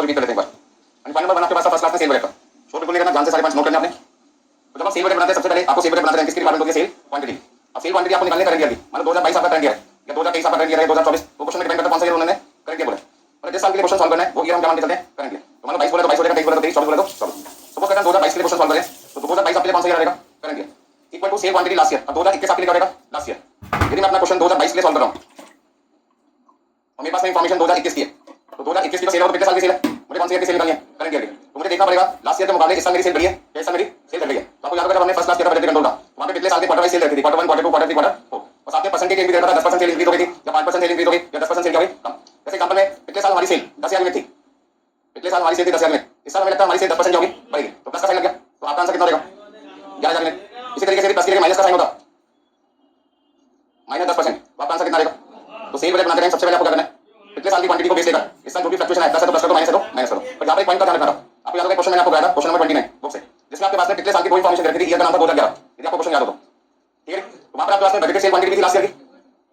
Repeat कर लेते हैं एक बार। एंड फाइनल नंबर वन आपके पास फर्स्ट क्लास में सेल बजट का। शो बिल्कुल नहीं करना, जान से सारे पॉइंट्स नोट करने आपने। तो जब आप सेल बजट बनाते हैं सबसे पहले आपको सेल बजट बनाते हैं किसकी रिक्वायरमेंट होती है, सेल क्वांटिटी। अब सेल क्वांटिटी आपको निकालने करेंगे अभी, मान लो 2022 आपका करंट ईयर है या 2023 आपका करंट ईयर है, 2024, तो क्वेश्चन में डिपेंड करता है कौन सा ईयर उन्होंने करंट ईयर बोला। मतलब जिस साल के लिए क्वेश्चन सॉल्व करना है वो ईयर हम क्या मान के चलते हैं, करंट ईयर। तो मान लो 22 बोले तो 22 हो जाएगा, 23 बोले तो 23, 24 बोले तो 24। सपोज करते हैं 2022 के लिए क्वेश्चन सॉल्व करें तो 2022 आपके लिए कौन सा ईयर रहेगा, current year, equal to sale quantity last year. अब 2021 आपके लिए क्या रहेगा, लास्ट ईयर। यदि मैं अपना क्वेश्चन 2022 के लिए सॉल्व कर रहा हूं और मेरे पास में इंफॉर्मेशन 2021 की है, तो 2021 की तो सेल हो तो पिछले साल की सेल है, मुझे कौन सी ईयर की सेल निकालनी है, करंट ईयर की। तो मुझे देखना पड़ेगा लास्ट ईयर के मुकाबले इस साल मेरी सेल बढ़ी है या इस साल मेरी सेल घट गई है। तो आपको याद होगा जब हमने फर्स्ट क्लास किया था बजट कंट्रोल का, वहां पे पिछले साल के क्वार्टर वाइज सेल रहती थी, क्वार्टर 1, क्वार्टर 2, क्वार्टर 3, क्वार्टर 4, और साथ में परसेंटेज भी रहता था, 10% सेल इंक्रीज हो गई थी या 5% सेल इंक्रीज हो गई या 10% सेल क्या हुई कम। जैसे एग्जांपल में पिछले साल हमारी सेल 10,000 में थी, पिछले साल हमारी सेल थी 10,000 में, इस साल हमें लगता है हमारी सेल 10% होगी, बढ़ेगी, तो प्लस का साइन लग गया, तो आपका आंसर कितना रहेगा, 11,000 में। इसी तरीके से प्लस के लिए माइनस का साइन होता, माइनस 10%, तो आपका आंसर कितना रहेगा। तो सेल बजट बनाते टाइम सबसे पहले आपको क्या करना है, पिछले साल की क्वांटिटी को बेस लेकर इस साल जो भी फ्लक्चुएशन है, प्लस है तो प्लस करो, माइनस है तो माइनस करो। पर यहाँ पर एक पॉइंट का ध्यान रखना, आपको याद होगा क्वेश्चन मैंने आपको बताया था क्वेश्चन नंबर 29 बुक से, जिसमें आपके पास में पिछले साल की कोई इन्फॉर्मेशन रखी थी, ईयर का नाम था 2011, यदि आपको क्वेश्चन याद हो तो, ठीक है। तो वहां पर आपके पास में बजटेड सेल क्वांटिटी भी थी लास्ट ईयर की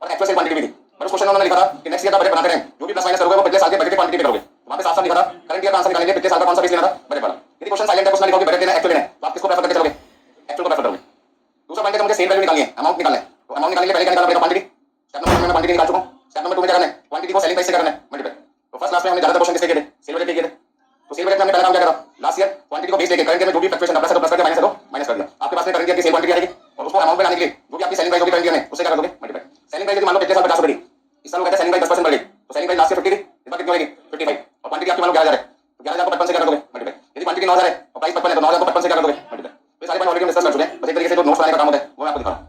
और एक्चुअल सेल क्वांटिटी भी थी, पर उस क्वेश्चन में उन्होंने लिखा था कि नेक्स्ट ईयर का बजट बनाते टाइम जो भी प्लस माइनस करोगे वो पिछले साल के बजटेड क्वांटिटी पे करोगे। वहां पे साफ साफ लिखा था करंट ईयर का आंसर निकालने के लिए पिछले साल का कौन सा बेस लेना था, बजट वाला। यदि क्वेश्चन साइलेंट है, क्वेश्चन लिखोगे बजट लेना है, एक्चुअल लेना है, तो आप किसको प्रेफर करके चलोगे, एक्चुअल को प्रेफर करोगे। दूसरा पॉइंट है मुझे सेल वैल्यू निकालनी है, अमाउंट निकालना है, तो अमाउंट निकालने के लिए पहले क्या निकालना पड़ेगा, क्वांटिटी। स्टेप नंबर 1 में क्वांटिटी निकाल चुका हूं, स्टेप नंबर 2 में क्या करना है, क्वांटिटी को सेलिंग प्राइस से करना है मल्टीप्लाई। तो फर्स्ट क्लास में हमने ज्यादातर क्वेश्चन किसके किए थे, सेल बजट के किए थे। तो सेल बजट में हमने पहला काम क्या करा, लास्ट ईयर क्वांटिटी को बेस लेके करंट ईयर में जो भी फ्लक्चुएशन प्लस है तो प्लस करके माइनस है तो माइनस कर दिया। आपके पास में करंट ईयर की सेल क्वांटिटी आएगी और उसको अमाउंट में लाने के लिए जो भी आपकी सेलिंग प्राइस होगी करंट ईयर में उससे क्या करोगे, मल्टीप्लाई। सेलिंग प्राइस यदि मान लो पिछले साल 50 बढ़ी, इस साल कहते हैं सेलिंग प्राइस 10% बढ़ गई, तो सेलिंग प्राइस लास्ट ईयर 50 थी, इस बार कितनी होगी, 55, और क्वांटिटी आपकी मान लो 11,000 है, तो 11,000 को 55 से क्या करोगे, मल्टीप्लाई। यदि क्वांटिटी 9,000 है और प्राइस 55 है तो 9,000 को 55 से क्या करोगे, मल्टीप्लाई। तो सारे पॉइंट ऑलरेडी डिस्कस कर चुके हैं, बस एक तरीके से जो नोट्स बनाने का काम होता है वो मैं आपको दिखा रहा हूं।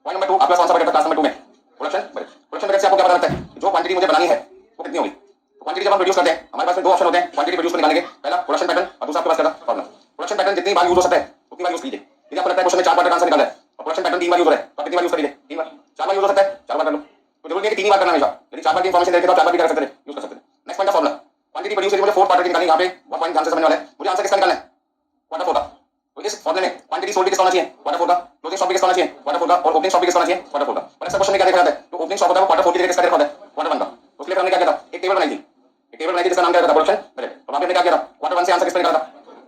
पॉइंट नंबर 2 आपका कौन सा बजट था क्लास नंबर 2 में, प्रोडक्शन बजट। प्रोडक्शन बजट से आपको क्या पता लगता है, जो क्वांटिटी मुझे बनानी है वो कितनी होगी। तो क्वांटिटी जब हम प्रोड्यूस करते हैं हमारे पास में दो ऑप्शन होते हैं क्वांटिटी प्रोड्यूस करने के, पहला प्रोडक्शन पैटर्न और दूसरा आपके पास क्या था, फॉर्मूला। प्रोडक्शन पैटर्न जितनी बार यूज हो सकता है उतनी बार यूज कीजिए। यदि आपको लगता है क्वेश्चन में 4 बार का आंसर निकालना है और प्रोडक्शन पैटर्न 3 बार यूज हो रहा है तो आप कितनी बार यूज करिए, 3 बार। 4 बार यूज हो सकता है 4 बार कर लो, तो जरूरी नहीं कि 3 बार करना हमेशा। यदि 4 बार की इंफॉर्मेशन देते तो 4 बार भी कर सकते हैं, यूज कर सकते हैं। Next point formula, quantity produce मुझे 4 क्वार्टर की निकालनी है, यहाँ पे वो पॉइंट ध्यान से समझने वाला है। मुझे आंसर किसका निकालना है, क्वार्टर 4 का। तो इस फॉर्मूले में क्वांटिटी सोल्ड भी किसका होना चाहिए, क्वार्टर 4 का, क्लोजिंग स्टॉक भी किसका होना चाहिए, क्वार्टर 4 का, और ओपनिंग स्टॉक भी किसका होना चाहिए, क्वार्टर 4 का। पर ऐसा क्वेश्चन में क्या देखा जाता है, जो ओपनिंग स्टॉक होता है वो क्वार्टर 4 की जगह किसका देखा होता है, क्वार्टर 1 का। उसके लिए हमने क्या किया था, एक टेबल बनाई थी, एक टेबल बनाई थी जिसका नाम क्या था, प्रोडक्शन बजट। तो वहां पे हमने क्या किया था, क्वार्टर 1 से आंसर किसका निकाला था,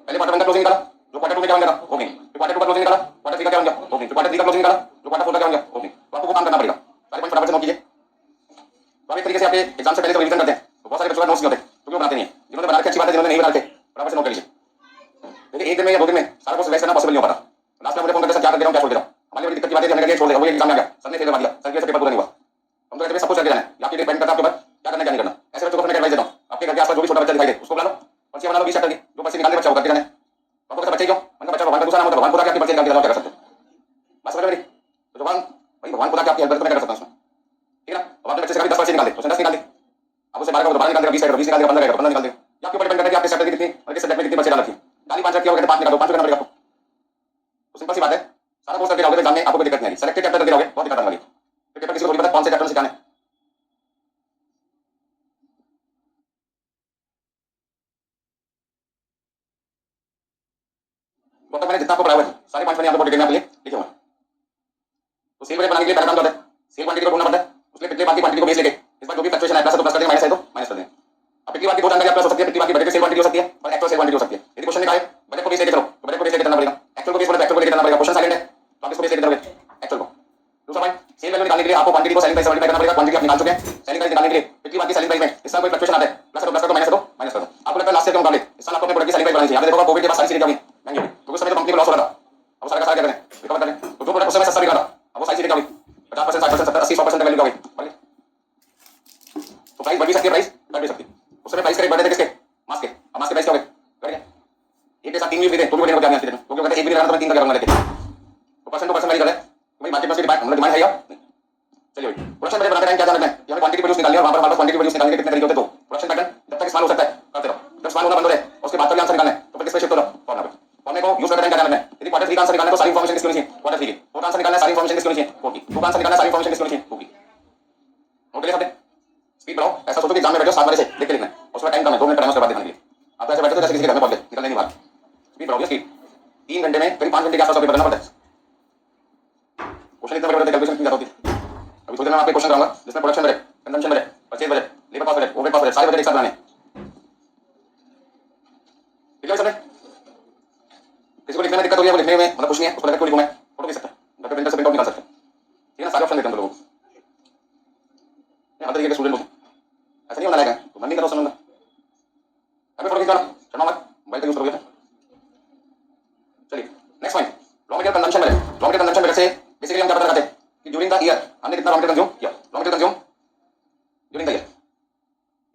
पहले क्वार्टर 1 का क्लोजिंग निकाला, जो क्वार्टर 2 में क्या बन गया था, ओपनिंग, फिर क्वार्टर 2 का क्लोजिंग निकाला, क्वार्टर 3 का क्या बन गया, ओपनिंग, फिर क्वार्टर 3 का क्लोजिंग निकाला, जो क्वार्टर 4 का क्या बन गया, ओपनिंग। तो आपको वो काम करना पड़ेगा, सारे पॉइंट फटाफट से नोट कीजिए। तो आप एक तरीके से आपके एग्जाम से पहले तो रिवीजन करते हैं, तो बहुत सारे बच्चों का नोट्स नहीं होते क्योंकि वो बनाते नहीं है। जिन्होंने बना रखे अच्छी बात है, जिन्होंने नहीं बना रखे फटाफट से नोट कर लीजिए। देखिए एक दिन में या 2 दिन में सारा कुछ रिवाइज करना पॉसिबल नहीं हो पाता। लास्ट में मुझे फोन करके सर क्या कर दे रहा हूं, क्या छोड़ दे रहा हूं, हमारी बड़ी दिक्कत की बात है, हमने कहा छोड़ दे, वो एग्जाम में आ गया, सर ने फेल कर दिया, सर के पेपर पूरा नहीं हुआ। हम तो कहते हैं सब कुछ करके जाना है, आपके डिपेंड करता है आपके ऊपर क्या करना क्या नहीं करना। ऐसे बच्चों को मैं एडवाइस देता हूं, आपके घर के आसपास जो भी छोटा बच्चा दिखाई दे उसको बुला लो, पर्ची बना लो 20 चैप्टर की, जो पर्ची निकालने बच्चा होगा करके जाना है। आपको कैसे बच्चे क्यों, मतलब बच्चा भगवान का दूसरा नाम होता है, भगवान खुदा की आपकी पर्ची निकाल के क्या कर सकते हो, बस समझ मेरी। तो भगवान भाई भगवान खुदा की आपकी हेल्प करके मैं कर सकता हूं उसमें, ठीक है ना। अब आपने बच्चे से कभी 10 पर्ची निकाल दे तो 10 निकाल दे, अब उसे 12 का 12 निकाल देगा, 20 का 20 निकाल देगा, 15 का 15 निकाल देगा। ये आपके ऊपर डिपेंड करता है कि आपके चैप्टर की कितनी और किस सब्जेक्ट में कितनी पर्ची डाल रखी है। गाली 5 रखी होगी तो 5 निकाल दो, 5 करना पड़ेगा आपको। तो सिंपल सी बात है, सारा कोर्स करके जाओगे तो एग्जाम में आपको कोई दिक्कत नहीं आएगी। सेलेक्टेड चैप्टर करके जाओगे बहुत दिक्कत आने वाली है, क्योंकि पेपर किसी को थोड़ी पता कौन से चैप्टर सिखाने। तो तक मैंने जितना आपको पढ़ाया है सारे पॉइंट्स मैंने यहाँ पे बहुत डिटेल में आपके लिए लिखे हुए हैं। तो सेल बजट बनाने के लिए पहला काम क्या होता है, सेल क्वांटिटी को ढूंढना पड़ता है। उसके पिछले बार की क्वांटिटी को बेस लेके इस बार जो भी फ्लक्चुएशन है प्लस है तो प्लस कर देंगे, माइनस है तो माइनस कर देंगे। अब पिछली बार की दो जानकारी आपके पास हो सकती है, पिछली बार की बजट सेल क्वांटिटी हो सकती है और एक्चुअल सेल क्वांटिटी हो सकती है। यदि क्वेश्चन निकाले बजट को बेस लेके चलो तो बजट को बेस लेके चलना पड़ेगा, एक्चुअल को बेस बोले तो एक्चुअल को लेके चलना पड़ेगा। क्वेश्चन साइलेंट है तो आप इसको बेस लेके चलोगे एक्चुअल को। दूसरा पॉइंट, सेल वैल्यू निकालने के लिए आपको क्वांटिटी को सेलिंग प्राइस से मल्टीप्लाई करना पड़ेगा। क्वांटिटी आप निकाल चुके हैं, सेलिंग प्राइस निकालने के लिए पिछली बार की सेलिंग प्राइस में इस साल कोई फ्लक्चुएशन आता है प्लस है तो प्लस कर दो, माइनस है तो माइनस कर दो। आपको लगता है लास्ट ईयर के मुकाबले इस साल आपको अपने प्रोडक्ट की सेलिंग प्राइस बढ़ानी चाहिए। आपने देखोगा कोविड के बाद सारी चीजें क्या हुई महंगी हुई, तो उस समय तो कंपनी को लॉस हो रहा था, अब सारा का सारा क्या करें, रिकवर करें। तो जो प्रोडक्ट उस समय सस्ता बिका था अब वो सारी चीजें क्या हुई, 50%, 60%, 70%, 80%, 100% वैल्यू क्या हुई, तो प्राइस बढ़ भी सकती है, प्राइस घट भी सकती है। उस समय प्राइस करेक्ट बढ़े थे किसके, मास्क के, अब मास्क के प्राइस क्या हो गए, बढ़ गए। एक के साथ 3 न्यूज भी थे तो भी बढ़ने को क्या नहीं आती थी, क्योंकि कहते हैं एक भी नहीं लगा तो मैं 3 का करूंगा लेके। तो परसेंट टू परसेंट वैल्यू कर रहे हैं भाई, मार्केट में डिमांड, हम लोग डिमांड है या नहीं। चलिए भाई प्रोडक्शन बजट बनाते टाइम क्या ध्यान रखना है, हमें क्वांटिटी प्रोड्यूस निकालनी है और वहां पर हमारे पास क्वांटिटी प्रोड्यूस निकालने के कितने तरीके होते हैं। तो प्रोडक्शन पैटर्न जब तक इस्तेमाल हो सकता है करते रहो, जब इस्तेमाल होना बंद हो जाए उसके बाद कभी आंसर निकालना है तो फिर किस पे शिफ्ट हो रहा फॉर्मूला पे। फॉर्मूले को यूज करते टाइम क्या ध्यान रखना है, यदि क्वार्टर 3 का आंसर निकालना है तो सारी इंफॉर्मेशन किसकी होनी चाहिए, क्वार्टर 3 की। फोर्थ आंसर निकालना है सारी इंफॉर्मेशन किसकी होनी चाहिए, 4 की। टू का आंसर निकालना है सारी इंफॉर्मेशन किसकी होनी चाहिए, 2 की। नोट करिए सबने, स्पीड बढ़ाओ। ऐसा सोचो कि एग्जाम में बैठो 7 बजे से देख के लिखना है, उसमें टाइम कम है, 2 मिनट टाइम उसके बाद दिखाने के लिए। आप ऐसे बैठे तो जैसे किसी के घर में पहुंच गए, निकलने नहीं बाहर। स्पीड बढ़ाओ, स्पीड 3 घंटे में करीब 5 घंटे के आसपास पेपर करना पड़ता है। क्वेश्चन इतना बड़े कैलकुलेशन की जाती है। अभी थोड़ी देर में आपको क्वेश्चन कराऊंगा जिसमें production budget, consumption budget, purchase budget, labour cost budget, overhead cost budget, सारे बजट एक साथ बनाने। लिखा है सबने? किसी को लिखने में दिक्कत हो रही है, वो लिखने में मतलब कुछ नहीं है, उसको लगा क्यों लिखूं मैं, फोटो खींच सकता है, घर पे प्रिंटर से प्रिंट आउट निकाल सकते हैं, ठीक है ना? सारे ऑप्शन देते हैं हम लोगों को, हर तरीके के स्टूडेंट लोग ऐसा नहीं होना लगेगा, तो मन नहीं करो समझना, अभी फोटो खींचना शर्मा मत, मोबाइल का यूज करोगे। चलिए next point, raw material consumption में। रॉ मटेरियल कंजम्पशन में से बेसिकली हम क्या पता लगाते हैं कि ड्यूरिंग द ईयर हमने कितना रॉ मटेरियल कंज्यूम किया, raw material consume during the year,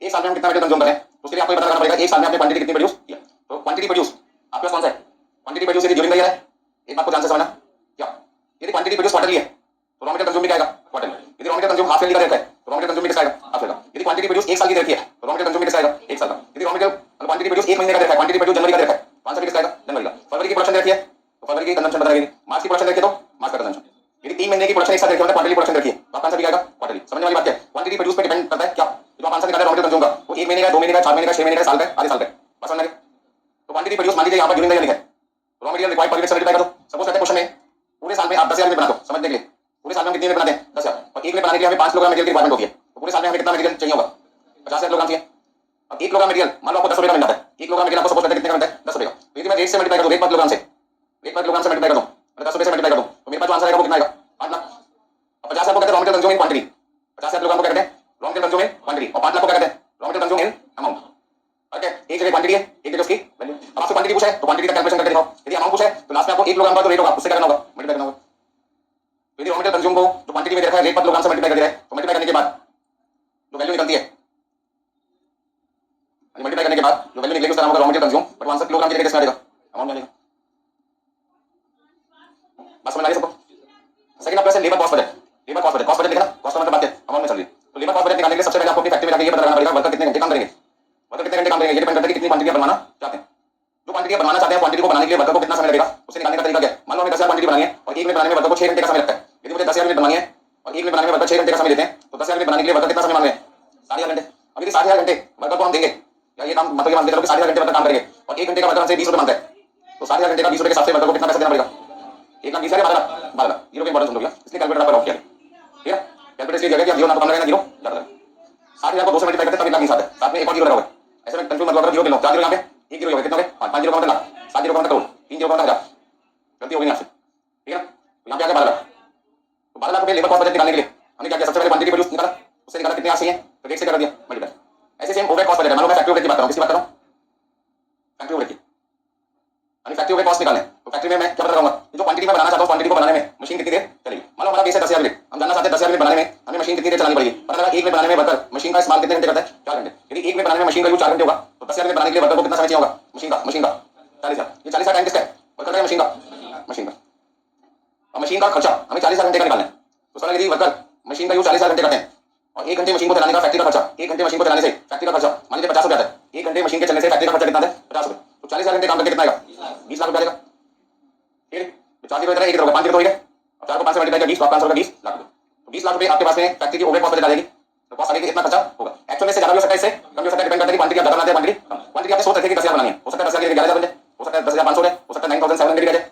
एक साल में हम कितना मटेरियल कंज्यूम करें, उसके लिए आपको पता करना पड़ेगा एक साल में आपने क्वांटिटी कितनी प्रोड्यूस किया। तो क्वांटिटी प्रोड्यूस आपके पास कौन सा है, क्वांटिटी प्रोड्यूस यदि ड्यूरिंग द ईयर है, एक बात को ध्यान से समझना, क्या यदि क्वांटिटी प्रोड्यूस क्वार्टरली है तो रॉ मटेरियल कंज्यूम भी क्या आएगा, क्वार्टरली। यदि raw material consume half yearly का रहता है तो रॉ मटेरियल कंज्यूम भी किसका आएगा, हाफ ईयर का। यदि क्वांटिटी प्रोड्यूस एक साल की रहती है तो रॉ मटेरियल कंज्यूम भी किसका आएगा, एक साल का। यदि रॉ मटेरियल क्वांटिटी प्रोड्यूस एक महीने का रहता है, क्वांटिटी प्रोड्यूस जनवरी का रहता है तो आंसर भी किसका आएगा, जनवरी का। फरवरी की प्रोडक्शन रहती है तो फरवरी की कंजम्पशन बता रहेगी, मार्च की प्रोडक्शन रहती है तो मार्च का कंजम्पशन। यदि 3 महीने की प्रोडक्शन एक साथ रखी है, क्वार्टरली प्रोडक्शन रखी है तो आपका आंसर भी आएगा क्वार्टरली। समझने वाली बात है, क्वांटिटी प्रोड्यूस पे डिपेंड करता है क्या, जो आप आंसर निकाले रॉ मटेरियल कंज्यूम का वो 1 महीने का, 2 महीने का, 4 महीने का, 6 महीने का, साल का, आधे साल का, बस समझ में। तो क्वांटिटी प्रोड्यूस मान लीजिए यहाँ पर ड्यूरिंग द ईयर लिखा है, raw material required per unit से मल्टीप्लाई कर दो। सपोज कहते हैं क्वेश्चन में पूरे साल में आप 10,000 यूनिट बनाते हो, समझने के लिए पूरे साल में हम कितने यूनिट बनाते हैं, 10,000, और एक यूनिट बनाने के लिए हमें 5 किलोग्राम मटेरियल की रिक्वायरमेंट होती है, तो पूरे साल में हमें कितना मटेरियल चाहिए होगा, 50,000 किलोग्राम चाहिए। अब 1 किलोग्राम मटेरियल मान लो आपको 10 रुपए का मिल जाता है, 1 किलोग्राम मटेरियल आपको सपोज करते हैं कितने का मिलता है, 10 रुपए का। तो यदि मैं रेट से मल्टीप्लाई कर दूं, रेट पर किलोग्राम से, रेट पर किलोग्राम से मल्टीप्लाई कर दूं, मैं 10 रुपए से मल्टीप्लाई कर दूं तो मेरे पास जो आंसर आएगा वो कितना आएगा, 5 लाख। अब 50,000 को कहते हैं raw material consume in quantity, 50,000 kilogram को क्या कहते हैं raw material consume in quantity, और 5 लाख को क्या कहते हैं raw material consume in amount. Okay, एक जगह क्वांटिटी है, एक जगह उसकी वैल्यू। अब आपसे क्वांटिटी पूछा है तो क्वांटिटी का कैलकुलेशन करके दिखाओ, यदि अमाउंट पूछा है तो लास्ट में आपको 1 किलोग्राम का जो रेट होगा उससे क्या करना होगा, मल्टीप्लाई करना होगा। यदि रॉ मटेरियल कंज्यूम को जो क्वांटिटी में दे रखा है रेट पर किलोग्राम से मल्टीप्लाई कर दिया है तो मल्टीप्लाई करने के बाद जो वैल्यू निकलती है, मल्टीप्लाई करने के बाद जो वैल्यू निकलेगी उसका नाम होगा raw material consume, but answer kilogram की जगह किसमें आ जाएगा, अमाउंट में आ जाएगा। बस समझ आ रही है सबको। सेकंड आपका है labour cost budget, labour cost budget, cost budget लिखा ना, कॉस्ट मतलब बात है अमाउंट में चल रही है। तो लेबर कॉस्ट बजट निकालने के लिए सबसे पहले आपको अपनी फैक्ट्री में जाकर ये पता लगाना पड़ेगा वर्कर कितने घंटे काम करेंगे, वर्कर कितने घंटे काम करेंगे, ये डिपेंड करता है कि कितनी क्वांटिटी बनवाना चाहते हैं। जो क्वांटिटी बनवाना चाहते हैं क्वांटिटी को बनाने के लिए वर्कर को कितना समय लगेगा उसे निकालने का तरीका क्या है। मान लो हमें 10,000 क्वांटिटी बनानी है और एक मिनट बनाने में वर्कर को 6 घंटे का समय लगता है। यदि मुझे 10,000 यूनिट बनानी है और एक मिनट बनाने में वर्कर 6 घंटे का समय देते हैं तो 10,000 यूनिट बनाने के लिए वर्कर कितना समय मांग रहे हैं, 7,500 घंटे। अब यदि 7,500 घंटे वर्कर को हम देंगे या ये काम मतलब ये मान के चलो कि 7,500 घंटे वर्कर काम करेंगे और 1 घंटे का वर्कर हमसे 20 रुपए मांगता है, तो 7,500 घंटे का 20 रुपए के हिसाब से वर्कर को कितना पैसा देना पड़ेगा, 1,20,000 12 लाख, 12 लाख। जीरो के इंपॉर्टेंस सुन लो भैया, इसलिए कैलकुलेटर पर ऑफ किया, ठीक है। कैलकुलेटर इसलिए जगह कि जीरो ना तो कम लगेगा, जीरो ज्यादा लगेगा। 60,000 को 2 से मल्टीप्लाई करते हैं तब 1,20,000 आता है, साथ में एक और जीरो लगा हुआ है, ऐसे में कंफ्यूज मत करो, जीरो गिनो, 4 जीरो यहाँ पे, एक जीरो यहाँ पे, कितना हो गए 5 जीरो का मतलब लाख, 7 जीरो का मतलब करोड़, 3 जीरो का मतलब हजार, गलती हो गई आपसे, ठीक है ना। तो यहाँ पे आ गया 12 लाख। तो 12 लाख रुपए लेबर कॉस्ट बजट निकालने के लिए हमने क्या किया, सबसे पहले क्वांटिटी प्रोड्यूस निकाला, उससे निकाला कितने चाहिए तो रेट से कर दिया मल्टीप्लाई। ऐसे सेम ओवरहेड कॉस्ट बजट है, मान लो मैं फैक्ट्री ओवरहेड की बात कर रहा हूं, किसकी बात कर रहा हूं, फैक्ट्री ओवरहेड की। यानी फैक्ट्री ओवरहेड कॉस्ट निकालने तो फैक्ट्री में मैं क्या बता रहा हूं, जो क्वांटिटी में बनाना चाहता हूं क्वांटिटी को बनाने में मशीन कितनी देर चलेगी। मान लो हमारा बेस है 10,000 यूनिट, हम जानना चाहते हैं 10,000 यूनिट बनाने में हमें मशीन कितनी देर चलानी पड़ेगी। पता लगा एक मिनट बनाने में वर्कर मशीन का इस्तेमाल कितने घंटे करता है, 4 घंटे। यदि एक मिनट बनाने में मशीन का यूज 4 घंटे होगा तो 10,000 यूनिट बनाने के लिए वर्कर को कितना समय चाहिए होगा, मशीन का 40,000। ये 40,000 टाइम किसका है, वर्कर का, मशीन का। और मशीन का खर्चा हमें 40,000 घंटे का निकालना है। तो समझ लीजिए वर्कर मशीन का यूज 40,000 घंटे करते हैं और 1 घंटे मशीन को चलाने का फैक्ट्री का खर्चा, 1 घंटे मशीन को चलाने से फैक्ट्री का खर्चा मान लीजिए 50 रुपए आता है, 1 घंटे मशीन के चलने से फैक्ट्री का खर्चा कितना है, 50 रुपए। तो 40,000 घंटे काम करके कितना आएगा, 20 लाख रुपए आएगा, ठीक है। तो 4 जीरो इधर है, 1 इधर होगा, 5 जीरो तो है, और 4 को 5 से मल्टीप्लाई किया 20, तो आपका आंसर होगा 20 लाख रुपए। तो 20 लाख रुपए आपके पास में फैक्ट्री की ओवरहेड कॉस्ट बजट आ जाएगी। तो कॉस्ट आ जाएगी, इतना खर्चा होगा। एक्चुअल में से ज्यादा भी हो सकता है, इससे कम भी हो सकता है, डिपेंड करता है कि क्वांटिटी आप ज्यादा बनाते हैं क्वांटिटी आपने सोच रखे कि 10,000 बनानी है, हो सकता है 10,000 की 11,000 बन जाए, हो सकता है 10,500 जाए, हो सकता है 9,700 भी आ जाए,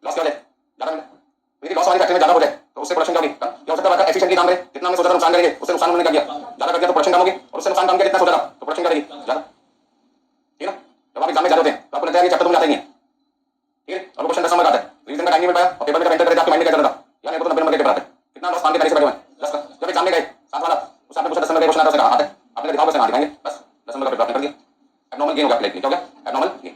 लॉस क्या हो जाए, ज्यादा मिले। यदि लॉस वाली फैक्ट्री में ज्यादा हो जाए तो उससे प्रोडक्शन क्या होगी, क्या हो सकता है वर्कर एफिशिएंटली काम करे, कितना हमने सोचा था नुकसान करेंगे उससे नुकसान उन्होंने कर दिया, ज्यादा कर दिया तो प्रोडक्शन कम होगी, और उससे नुकसान कम किया कितना सोचा था तो प्रोडक्शन करेगी ज्यादा, ठीक है ना। जब आप एग्जाम में जा रहे होते हैं तो आपको लगता है कि चैप्टर तुम जाते ही नहीं है, ठीक है, और क्वेश्चन 10 नंबर का आता है, रीजन का टाइम नहीं मिल पाया और पेपर में जब एंटर करे आपके माइंड में क्या चल रहा था, यार मेरे को तो 90 नंबर के पेपर आते हैं, कितना लॉस मान के पहले से बैठे हुए हैं 10 का। जब एग्जाम में गए 7 वाला उस आपने पूछा 10 नंबर का क्वेश्चन आता है, उसने कहा आते हैं, आपने दिखाओ, उसने दिखाएंगे, बस 10 नंबर का पेपर आपने कर दिया, एब्नॉर्मल गेन हो गया आपके लिए, क्या हो गया, एब्नॉर्मल गेन।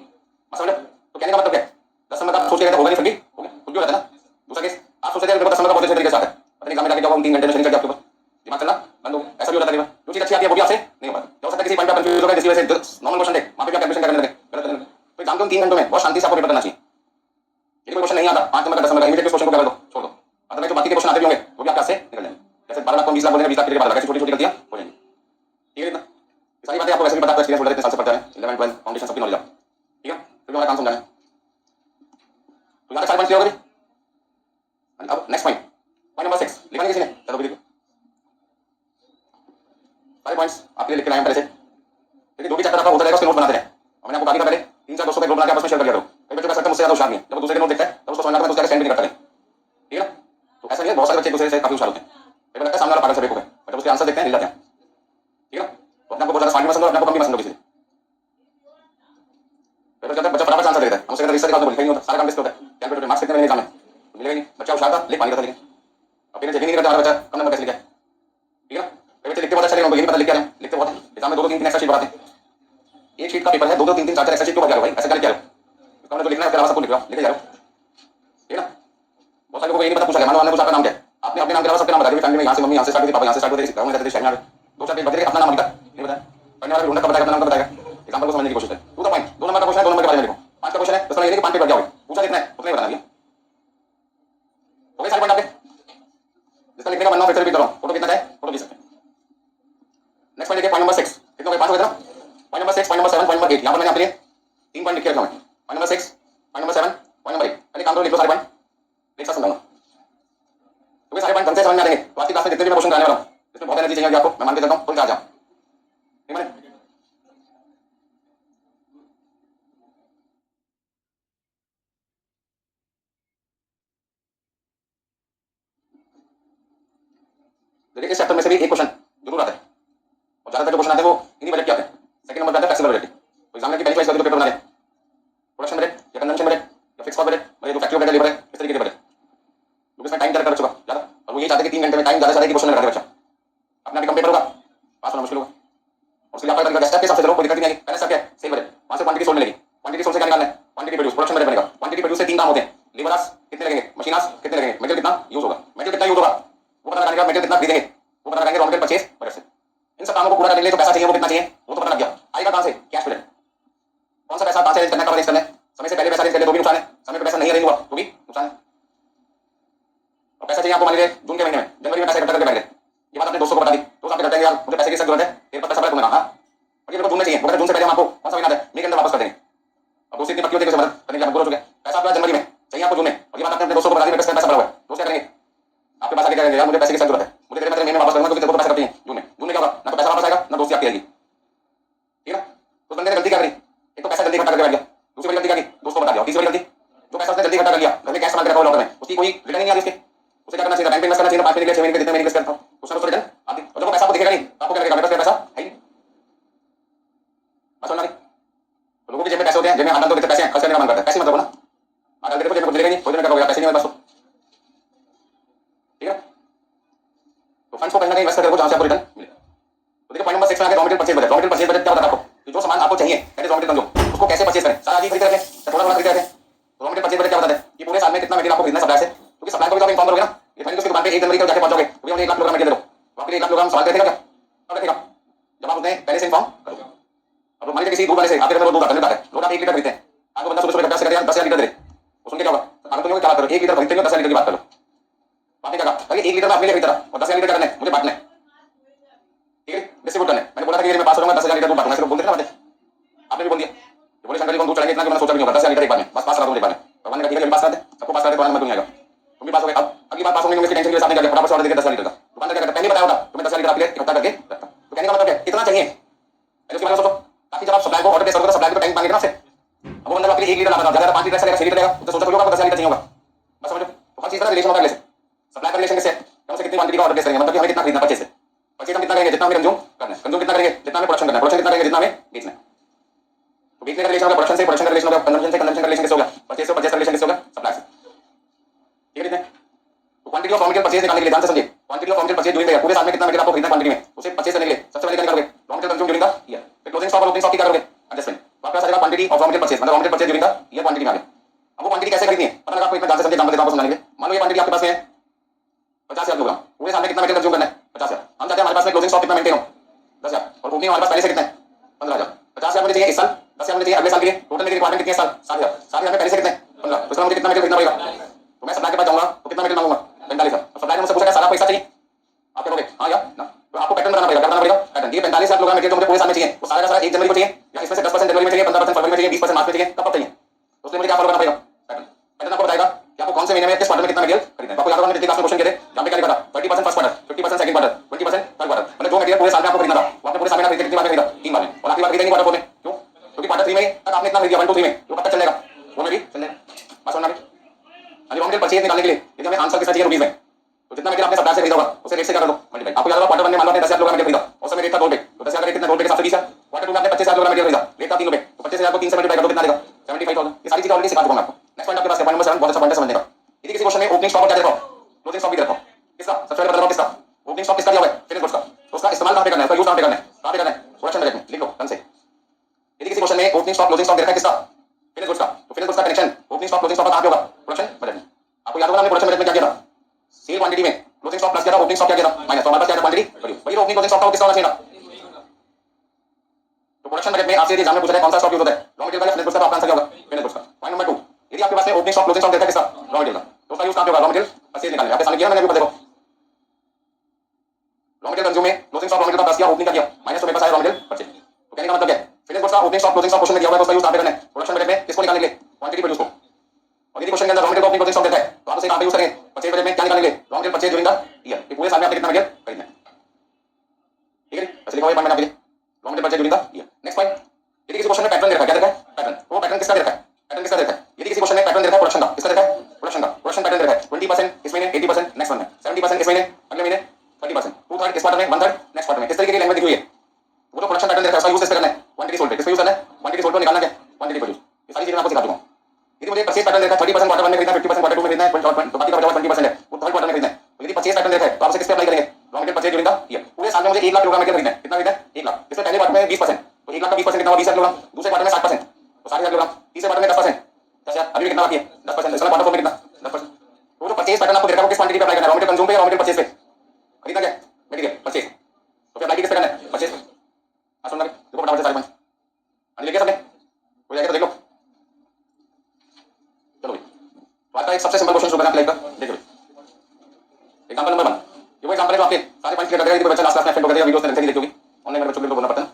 समझ लो। तो कहने का मतलब क्या है, 10 नंबर का सोच के होगा नहीं, फिर भी हो गया, कुछ भी हो जाता है ना। दूसरा केस आप सोचते हैं 10 नंबर का बहुत अच्छे तरीके से आता है, पता नहीं एग्जाम में जाके क्या 3 घंटे में चली जाती है आपके ऊपर, दिमाग चलना बंद हो गया, ऐसा भी होता है। जो चीज अच्छी आती है वो भी आपसे नहीं होगा, हो सकता है किसी पॉइंट पे कंफ्यूज हो गए, जिसकी वजह से नॉर्मल क्वेश्चन देख वहां पे क्या कैलकुलेशन करने लगे, गलत करने लगे। तो एग्जाम के 3 घंटों में बहुत शांति से आपको पेपर करना चाहिए। यदि कोई क्वेश्चन नहीं आता 5 नंबर का 10 नंबर का इमीडिएट क्वेश्चन को क्या कर दो, छोड़ दो, अदरवाइज जो बाकी के क्वेश्चन आते भी होंगे वो भी आपके हाथ से निकल जाएंगे। जैसे 12 लाख को 20 लाख बोलेंगे, 20 लाख के बाद लगा, छोटी छोटी गलतियां हो जाएंगी, ठीक है ना। ये सारी बातें आपको वैसे भी पता है, एक्सपीरियंस होल्डर इतने साल से पढ़ते हैं, 11 12 फाउंडेशन सबकी नॉलेज, ठीक है। तो हमारा काम समझाना है, तो यहाँ तक सारे पॉइंट क्लियर हो गए। अब नेक्स्ट पॉइंट, पॉइंट नंबर 6 लिखा नहीं किसी ने, चलो देखो सारे पॉइंट्स आपके लिए लिख के लाए हैं पहले से, लेकिन जो भी चैप्टर आपका होता रहेगा उसके नोट बनाते रहे। और मैंने आपको कहा था पहले 3-4 दोस्तों का ग्रुप बना के आपस में शेयर कर दिया करो, कई बच्चों का सकता है मुझसे ज्यादा होशियार नहीं है, जब वो दूसरे के नोट देखता है तब उसको समझना आता है, तो उसका सेंड भी नहीं करता है, ठीक है ना। तो ऐसा नहीं है, बहुत सारे बच्चे दूसरे से काफी होशियार होते हैं, कई लगता है सामने वाला पागल से बेवकूफ है, जब उसके आंसर देखते हैं हिल जाते हैं, ठीक है ना। तो अपने आपको बहुत ज्यादा स्मार्ट मत समझो, अपने आपको कम भी मत समझो किसी से। पेपर चलता है बच्चा फटाफट आंसर देता है, हम उससे रिश्ता दिखाते बोल कहीं नहीं होता, सारा काम किस पे होता है, कैलकुलेटर मार्क्स कितने मिलेंगे एग्जाम में मिलेगा नहीं, बच्चा होशियार था लेकिन पानी का था, लेकिन अब पेरेंट्स यकीन नहीं करते हमारा बच्चा कम नंबर कैसे लिखा है, ठीक है ना। कई बच्चे लिखते बहुत अच्छा, लेकिन ये नहीं पता लिख क्या रहे हैं, लिखते बहुत है, एग्जाम में 2-2 3-3 एक्स्ट्रा शीट बनाते हैं, एक शीट का पेपर है 2-2 3-3 4-4 एक्स्ट्रा शीट क्यों भर भाई, ऐसे क्या लिख रहे हो, इसका मतलब जो लिखना है उसके अलावा सब कुछ लिख रहे हो, लिखे जा रहे हो, ठीक है ना। बहुत सारे लोगों को ये नहीं पता, पूछा गया, मानो आपने पूछा आपका नाम क्या है, आपने अपने नाम के अलावा सबके नाम बता दिए, फैमिली में यहाँ से मम्मी यहाँ से स्टार्ट हुई, पापा यहाँ से स्टार्ट हुए, गाँव में रहते थे, शहर में आ गए, 2-4 पेज बचे, अपना नाम लिखा नहीं बताया, पढ़ने वाला ढूंढना कब बताएगा, अपना नाम कब बताएगा, एग्जाम्पल को समझने की कोशिश करें, टू द पॉइंट, 2 नंबर का क्वेश्चन है, 2 नंबर के बारे में लिखो, 5 का क्वेश्चन है, उसका ये नहीं कि 5 पेज बढ़ जाओगे, पूछा कितना है उतना ही बताना, हो गए सारे पॉइंट आपके, जिसका लिखने का बनना हो फिर से रिपीट कर रहा हूँ, फोटो कितना है, फोटो 20 सकते हैं। नेक्स्ट पॉइंट देखिए, पॉइंट नंबर 6 कितना हो गए, 5 हो गए ना, point number 6, point number 7, point number 8, यहाँ पर मैंने आपके लिए 3 पॉइंट लिख के रखा है, point number 6, point number 7, point number 8, पहले काम करो, लिख लो सारे पॉइंट, एक साथ समझाऊंगा, तो सारे पॉइंट ढंग से समझ में आ जाएंगे, तो आज की क्लास में जितने भी मैं क्वेश्चन कराने वाला हूँ इसमें बहुत एनर्जी चाहिए आपको, मैं मान के चलता हूँ फुल चार्ज आप, ठीक है। देखिए इस चैप्टर में से भी एक क्वेश्चन जरूर आता है, और ज्यादातर जो क्वेश्चन आते हैं वो इन्हीं बजट के आते हैं, सेकंड नंबर पे आता है फ्लेक्सिबल बजट, तो एग्जाम में की पहली चॉइस करके जो पेपर बना रहे हैं, प्रोडक्शन बजट या कंजम्पशन बजट या फिक्स कॉस्ट बजट, और ये जो फैक्ट्री बजट लेबर है, इस तरीके के बजट, क्योंकि इसमें टाइम ज्यादा कर चुका ज्यादा, और वो ये चाहते हैं कि 3 घंटे में टाइम ज्यादा से ज्यादा क्वेश्चन लगा दे बच्चा, अपना भी कम पेपर होगा, पास होना मुश्किल होगा, और उसके लिए आपका तरीका स्टेप के हिसाब से चलो, कोई दिक्कत नहीं आएगी, पहले स्टेप क्या है, सेल बजट, वहां से क्वांटिटी सोल्ड मिलेगी, क्वांटिटी सोल्ड से क्या निकालना है, क्वांटिटी प्रोड्यूस, प्रोडक्शन बजट बनेगा, क्वांटिटी प्रोड्यूस से 3 काम होते हैं, लेबर आवर्स कितने लगेंगे, मशीन आवर्स कितने लगेंगे, मटेरियल कितना यूज होगा, मटेरियल कितना यूज होगा वो पता लगाने का, मटेरियल कितना खरीदेंगे वो पता लगाएंगे, रॉ मटेरियल परचेज बजट से, इन सब कामों को पूरा करने के लिए जो पैसा चाहिए वो कितना चाहिए वो तो पता लग गया, आएगा कहां से, कैश बजट, कौन सा पैसा कहां से अरेंज करना है, कब अरेंज करना है, समय से पहले पैसा अरेंज कर ले तो भी नुकसान है, समय पे पैसा नहीं अरेंज हुआ तो भी नुकसान है, और पैसा चाहिए आपको मान लीजिए जून के महीने में, जनवरी में पैसा इकट्ठा करके बैठ गए, ये बात अपने दोस्तों को बता दी, दोस्त आपके कहते हैं यार मुझे पैसे की सख्त जरूरत है, तेरे पास पैसा पड़ा तुम्हें, हाँ और ये मेरे को जून में चाहिए, मगर जून से पहले हम आपको कौन सा महीना आता है मई के अंदर वापस कर देंगे, अब दोस्त इतनी पक्की होती है मदद करने के लिए मजबूर हो चुके हैं, पैसा आपका जनवरी में चाहिए आपको जून में, और ये बात आपने अपने दोस्तों को बता दी, मेरे पास पैसा पड़ा हुआ है, दोस्त क्या करेंगे आपके पास आके क्या करेंगे, यार मुझे पैसे की सख्त जरूरत है, मुझे तेरे महीने में वापस करूंगा क्योंकि तेरे को पैसा करती है जून में क्या होगा, ना तो पैसा वापस आएगा ना दोस्ती आपकी आएगी, ठीक है। तो बंदे ने गलती क्या करी, एक तो पैसा जल्दी इकट्ठा करके बैठ गया, दूसरी बड़ी गलती क्या की, दोस्तों को बता दिया, तीसरी बड़ी गलती जो पैसा उसने जल्दी इकट्ठा कर लिया, घर में कैश बना के रखा हुआ लॉकर में, उसकी कोई रिटर्न नहीं आ रही, उसके उसे क्या करना चाहिए, बैंक में इन्वेस्ट करना चाहिए, 5 महीने के लिए 6 महीने के जितने महीने इन्वेस्ट करता हूं उसका रिटर्न आती, और जब वो पैसा आपको दिखेगा नहीं तो आपको क्या लगेगा, मेरे पास पैसा है ही बस, नहीं तो लोगों के जेब में पैसे होते हैं, जेब में हाथ डाल दो पैसे खर्च करने का मन करता है, पैसे मत रखो ना, अगर देखो जेब में कुछ मिलेगा नहीं, कोई दिन क्या करोगे, पैसे नहीं मेरे पास, ठीक है। तो फंड्स को कहीं ना कहीं इन्वेस्ट करके रखो जहां से आपको रिटर्न मिले, तो देखो पॉइंट नंबर 6 में आगे raw material purchase budget, raw material purchase budget क्या होता है आपको, कि जो सामान आपको चाहिए that is raw material consume, उसको कैसे परचेज करें, सारा चीज खरीद रखें या थोड़ा थोड़ा खरीद रखें, रॉ मटेरियल परचेज बजट क्या बताता है कि पूरे साल में कितना मटेरियल आपको खरीदना है सप्लायर से, क्योंकि सप्लायर को भी तो आप इन्फॉर्म करोगे ना, ये फाइनल उसकी दुकान पे 1 जनवरी को जाके पहुंचोगे तो भैया मुझे 1 लाख किलोग्राम मटेरियल दे दो, आपके लिए 1 लाख किलोग्राम सवाल करेगा क्या, कब रखेगा, जब आप उन्हें पहले से इन्फॉर्म करोगे। अब मान लीजिए किसी दूध वाले से आपके घर में दूध आता है, लोग आप 1 लीटर खरीदते हैं, आपको बंदा सुबह सुबह 10 से कहते हैं 10,000 लीटर दे, वो सुन के क्या होगा, अगर तुम क्या बात करो 1 लीटर खरीदते हो 10,000 लीटर की बात करो, आपने क्या कहा, 1 लीटर में अपने लिए खरीदा और 10,000 लीटर करना है मुझे बांटना है, ठीक है डिस्ट्रीब्यूट करना है, मैंने बोला था कि मैं पास करूंगा 10,000 लीटर दूध बांटूंगा, सिर्फ बोल देना मुझे, आपने भी बोल दिया, बोले शंकर जी को दूध चढ़ाएंगे इतना कि मैंने सोचा भी नहीं होगा, 10,000 लीटर एक बार में बस पास करा दूंगा एक बार में, भगवान ने कहा ठीक है पास कर दे, सबको पास कर दे, तो मैं दूंगा आएगा, तुम भी पास हो गए, अब अगली बार पास होंगे इसकी टेंशन के साथ नहीं करके फटाफट ऑर्डर देके 10,000 लीटर का, दुकानदार क्या करता है पहले बताया होता तो मैं 10,000 लीटर आपके लिए इकट्ठा करके रखता, तो कहने का मतलब है कितना चाहिए, पहले उसके बारे में सोचो, ताकि जब आप सप्लाई को ऑर्डर प्लेस करोगे तो सप्लाई को टाइम मांगेगा ना आपसे, अब वो बंदा आपके लिए 1 लीटर लाता था, ज्यादा 5 लीटर से लेगा 6 लीटर लेगा, तो सोचा होगा 10,000 लीटर चाहिए होगा, बस समझो, तो हर चीज का रिलेशन होगा अगले से, सप्लाई का रिलेशन कैसे है, हम से कितनी क्वांटिटी का ऑर्डर प्लेस करेंगे, मतलब कि हमें कितना खरीदना परचेज से, परचेज हम कितना करेंगे जितना हमें कंज्यूम करना है, कंज्यूम कितना करेंगे जितना हमें प्रोडक्शन करना है, प्रोडक्शन कितना करेंगे जितना हमें बेचना है, तो बेचने का रिलेशन होगा प्रोडक्शन से, प्रोडक्शन का रिलेशन होगा कंजम्पशन से, कंजम्पशन का रिलेशन कैसे होगा, परचेज से, परचेज का रिलेशन कैसे होगा सप्लाई से, ठीक है। तो quantity of raw material purchase निकालने के लिए ध्यान से समझिए, quantity of raw material purchase during the year, पूरे साल में कितना मटेरियल आपको खरीदना क्वांटिटी में, उसे परचेज करने के लिए सबसे पहले क्या करोगे, raw material consume during the year, फिर क्लोजिंग स्टॉक और ओपनिंग स्टॉक की क्या करोगे एडजस्टमेंट, तो आपके पास आ जाएगा quantity of raw material purchase, मतलब raw material purchase during the year quantity में आ गया, अब वो क्वांटिटी कैसे खरीदनी है पता लगा आपको, इतना ध्यान से समझिए, एग्जांपल देता हूं आपको समझाने के लिए, मान लो ये क्वांटिटी आपके पास में है 50,000 किलोग्राम, पूरे साल में कितना मटेरियल कंज्यूम करना है 50,000, हम चाहते हैं हमारे पास में क्लोजिंग स्टॉक कितना मेंटेन हो 10,000, और ओपनिंग हमारे पास पहले से कितना है 15,000, 50,000 मुझे चाहिए इस साल, 10,000 मुझे चाहिए अगले साल के लिए, टोटल मेरी रिक्वायरमेंट कितनी है साल 60,000, 60,000 में पहले से कितने 15, तो इसका मुझे कितना मटेरियल खरीदना पड़ेगा, तो मैं सप्लाई के पास जाऊंगा तो कितना मटेरियल मांगूंगा 45,000, तो सप्लाई ने मुझसे पूछा सारा पैसा चाहिए, आप कहोगे हाँ या ना, तो आपको पैटर्न बनाना पड़ेगा, क्या बनाना पड़ेगा पैटर्न, ये 45,000 किलोग्राम मटेरियल जो मुझे पूरे साल में चाहिए वो सारा का सारा 1 जनवरी को चाहिए, या इसमें से 10% जनवरी में चाहिए, 15% फरवरी में चाहिए, 20% मार्च में चाहिए, कब चाहिए, तो उसके लिए मुझे क्या फॉलो करना पड़ेगा पैटर्न, पैटर्न आपको बताएगा कि आपको कौन से महीने में किस क्वार्टर में कितना मटेरियल खरीदना है, आपको याद होगा मैंने पिछली क्लास में क्वेश्चन किए थे जहां पे क्या लिखा था 30% first quarter, 50% second quarter, 20% third quarter, मतलब जो मटेरियल पूरे साल में आपको खरीदना था वो आपने पूरे साल में खरीदा कितनी बार खरीदा 3 बार में, और आखिरी बार खरीदेंगे क्वार्टर 4 में, क्यों क्योंकि क्वार्टर 3 में तक आपने इतना खरीद दिया 1 2 3 में, वो कब तक चलेगा वो में भी चलेगा, बस होना भी अभी रॉ मटेरियल परचेज निकालने के लिए यदि हमें आंसर किसका चाहिए रुपीस में, तो जितना मटेरियल आपने सप्लाई से खरीदा होगा उसे रेट से कर दो मल्टीप्लाई, आपको याद होगा क्वार्टर 1 में मान लो आपने 10,000 किलोग्राम मटेरियल खरीदा, उस समय रेट था 2 रुपए, तो 10,000 का रेट कितना 2 रुपए के हिसाब से 20,000, क्वार्टर 2 में आपने 25,000 किलोग्राम मटेरियल खरीदा, रेट था 3 रुपए, तो 25,000 को 3 से मल्टीप्लाई कर दो कितना देगा क्वांटिटी सिखा चुका हूं आपको। नेक्स्ट पॉइंट आपके पास है पॉइंट नंबर 7, बहुत अच्छा पॉइंट है समझने का। यदि किसी क्वेश्चन में ओपनिंग स्टॉक और क्या दे रखा हो, क्लोजिंग स्टॉक भी दे रखा हो, किसका सबसे पहले बता रहा हूं किसका ओपनिंग स्टॉक किसका दिया हुआ है, फिनिश गुड्स का। तो उसका इस्तेमाल कहां पे करना है, उसका यूज कहां पे करना है, कहां पे करना है, प्रोडक्शन बजट में लिख लो ढंग से। यदि किसी क्वेश्चन में ओपनिंग स्टॉक क्लोजिंग स्टॉक दे रखा है किसका, फिनिश गुड्स का, तो फिनिश गुड्स का connection opening stock closing stock का कहां पे होगा, प्रोडक्शन बजट में। आपको याद होगा हमने प्रोडक्शन बजट में क्या किया था, सेल क्वांटिटी में क्लोजिंग स्टॉक प्लस किया था, ओपनिंग स्टॉक क्या किया था माइनस, तो हमारे पास क्या था क्वांटिटी वैल्यू, वही ओपनिंग क्लोजिंग स्टॉक का किसका होना चाहिए था। तो प्रोडक्शन बजट में आपसे एग्जाम में पूछा है कौन सा स्टॉक यूज होता है, रॉ मटेरियल का या फिनिश गुड्स का, तो आपका आंसर क्या होगा, फिनिश गुड्स का। पॉइंट नंबर 2, यदि आपके पास में ओपनिंग स्टॉक क्लोजिंग स्टॉक देखा है किसका, रॉ मटेरियल का, तो उसका यूज कहां पे होगा, रॉ मटेरियल परचेज निकालने। आपके सामने किया मैंने, अभी देखो रॉ मटेरियल कंज्यूम में क्लोजिंग स्टॉक रॉ मटेरियल का प्लस किया, ओपनिंग का किया माइनस, तो मेरे पास आया रॉ मटेरियल परचेज। तो कहने का मतलब क्या है, फिनिश गुड्स का opening stock closing stock question में दिया हुआ है, तो उसका यूज कहां पे करना है, प्रोडक्शन बजट में। किसको निकालने के लिए, क्वांटिटी प्रोड्यूस को। और यदि क्वेश्चन के अंदर रॉ मटेरियल को ओपनिंग क्लोजिंग स्टॉक देता है, तो आप उसे कहां पे यूज करेंगे, परचेज बजट में। क्या निकालने के लिए, raw material purchase during the year, कि पूरे साल में आपने कितना मटेरियल खरीदना है, ठीक है। अच्छा लिखा हुआ है पॉइंट मैंने आपके लिए, raw material purchase during the year. Next point, यदि किसी क्वेश्चन में पैटर्न दे रखा है, क्या दे रखा है, पैटर्न, वो पैटर्न किसका दे रखा है, पैटर्न किसका दे रखा है। यदि किसी क्वेश्चन में पैटर्न दे रखा है प्रोडक्शन का, किसका दे रखा है, प्रोडक्शन का, प्रोडक्शन पैटर्न दे रखा है 20% इस महीने, 80% नेक्स्ट मंथ में, 70% इस महीने, अगले महीने 30%, 2/3 इस क्वार्टर में, 1/3 नेक्स्ट क्वार्टर में, किस तरीके की लैंग्वेज दी हुई है। वो जो प्रोडक्शन पैटर्न दे रखा है उसका यूज किस करना है, क्वांटिटी सोल्ड पे। किसका यूज करना है, क्वांटिटी सोल्ड को निकालना क्या, क्वांटिटी प्रोड्यूस। ये सारी चीजें मैं आपको सिखा चुका हूं। यदि मुझे परचेज पैटर्न देखा है 30% क्वार्टर 1 में खरीदना है, 50% क्वार्टर 2 में खरीदना है, तो बाकी का बचा हुआ 20% है वो थर्ड क्वार्टर में खरीदना है। तो यदि परचेज पैटर्न देखा है तो आप उसे किस पे अप्लाई करेंगे, raw material purchase during the year. पूरे साल में मुझे 1 लाख किलोग्राम मटेरियल खरीदना है, कितना खरीदना है, 1 लाख। इसमें पहले क्वार्टर में 20%, तो 1 लाख का 20% कितना हुआ, 20,000 किलोग्राम। दूसरे क्वार्टर में 60%, तो 60,000 किलोग्राम। तीसरे क्वार्टर में 10%, 10,000। अभी भी कितना बाकी है, 10%। इसका क्वार्टर 4 में कितना, 10%। तो जो परचेज पैटर्न आपको दे रखा है वो किस क्वांटिटी पे अप्लाई करना है, रॉ मटेरियल कंज्यूम पे या रॉ मटेरियल परचेज पे। खरीदना क्या, मटेरियल परचेज, तो फिर अप्लाई किस पे करना है, परचेज पे। हाँ सुनना देखो फटाफट से सारे पॉइंट हाँ लिख सबने, हो जाएगा तो देख लो। चलो भाई, तो आज का एक सबसे सिंपल क्वेश्चन शुरू करना है, देखो एग्जांपल नंबर 1। ये वो एग्जांपल है जो आपके सारे पॉइंट क्लियर कर देगा। यदि बच्चा लास्ट क्लास में अटेंड हो गया, वीडियोस ने देखी होगी, ऑनलाइन में बच्चों को बोलना पड़ता है,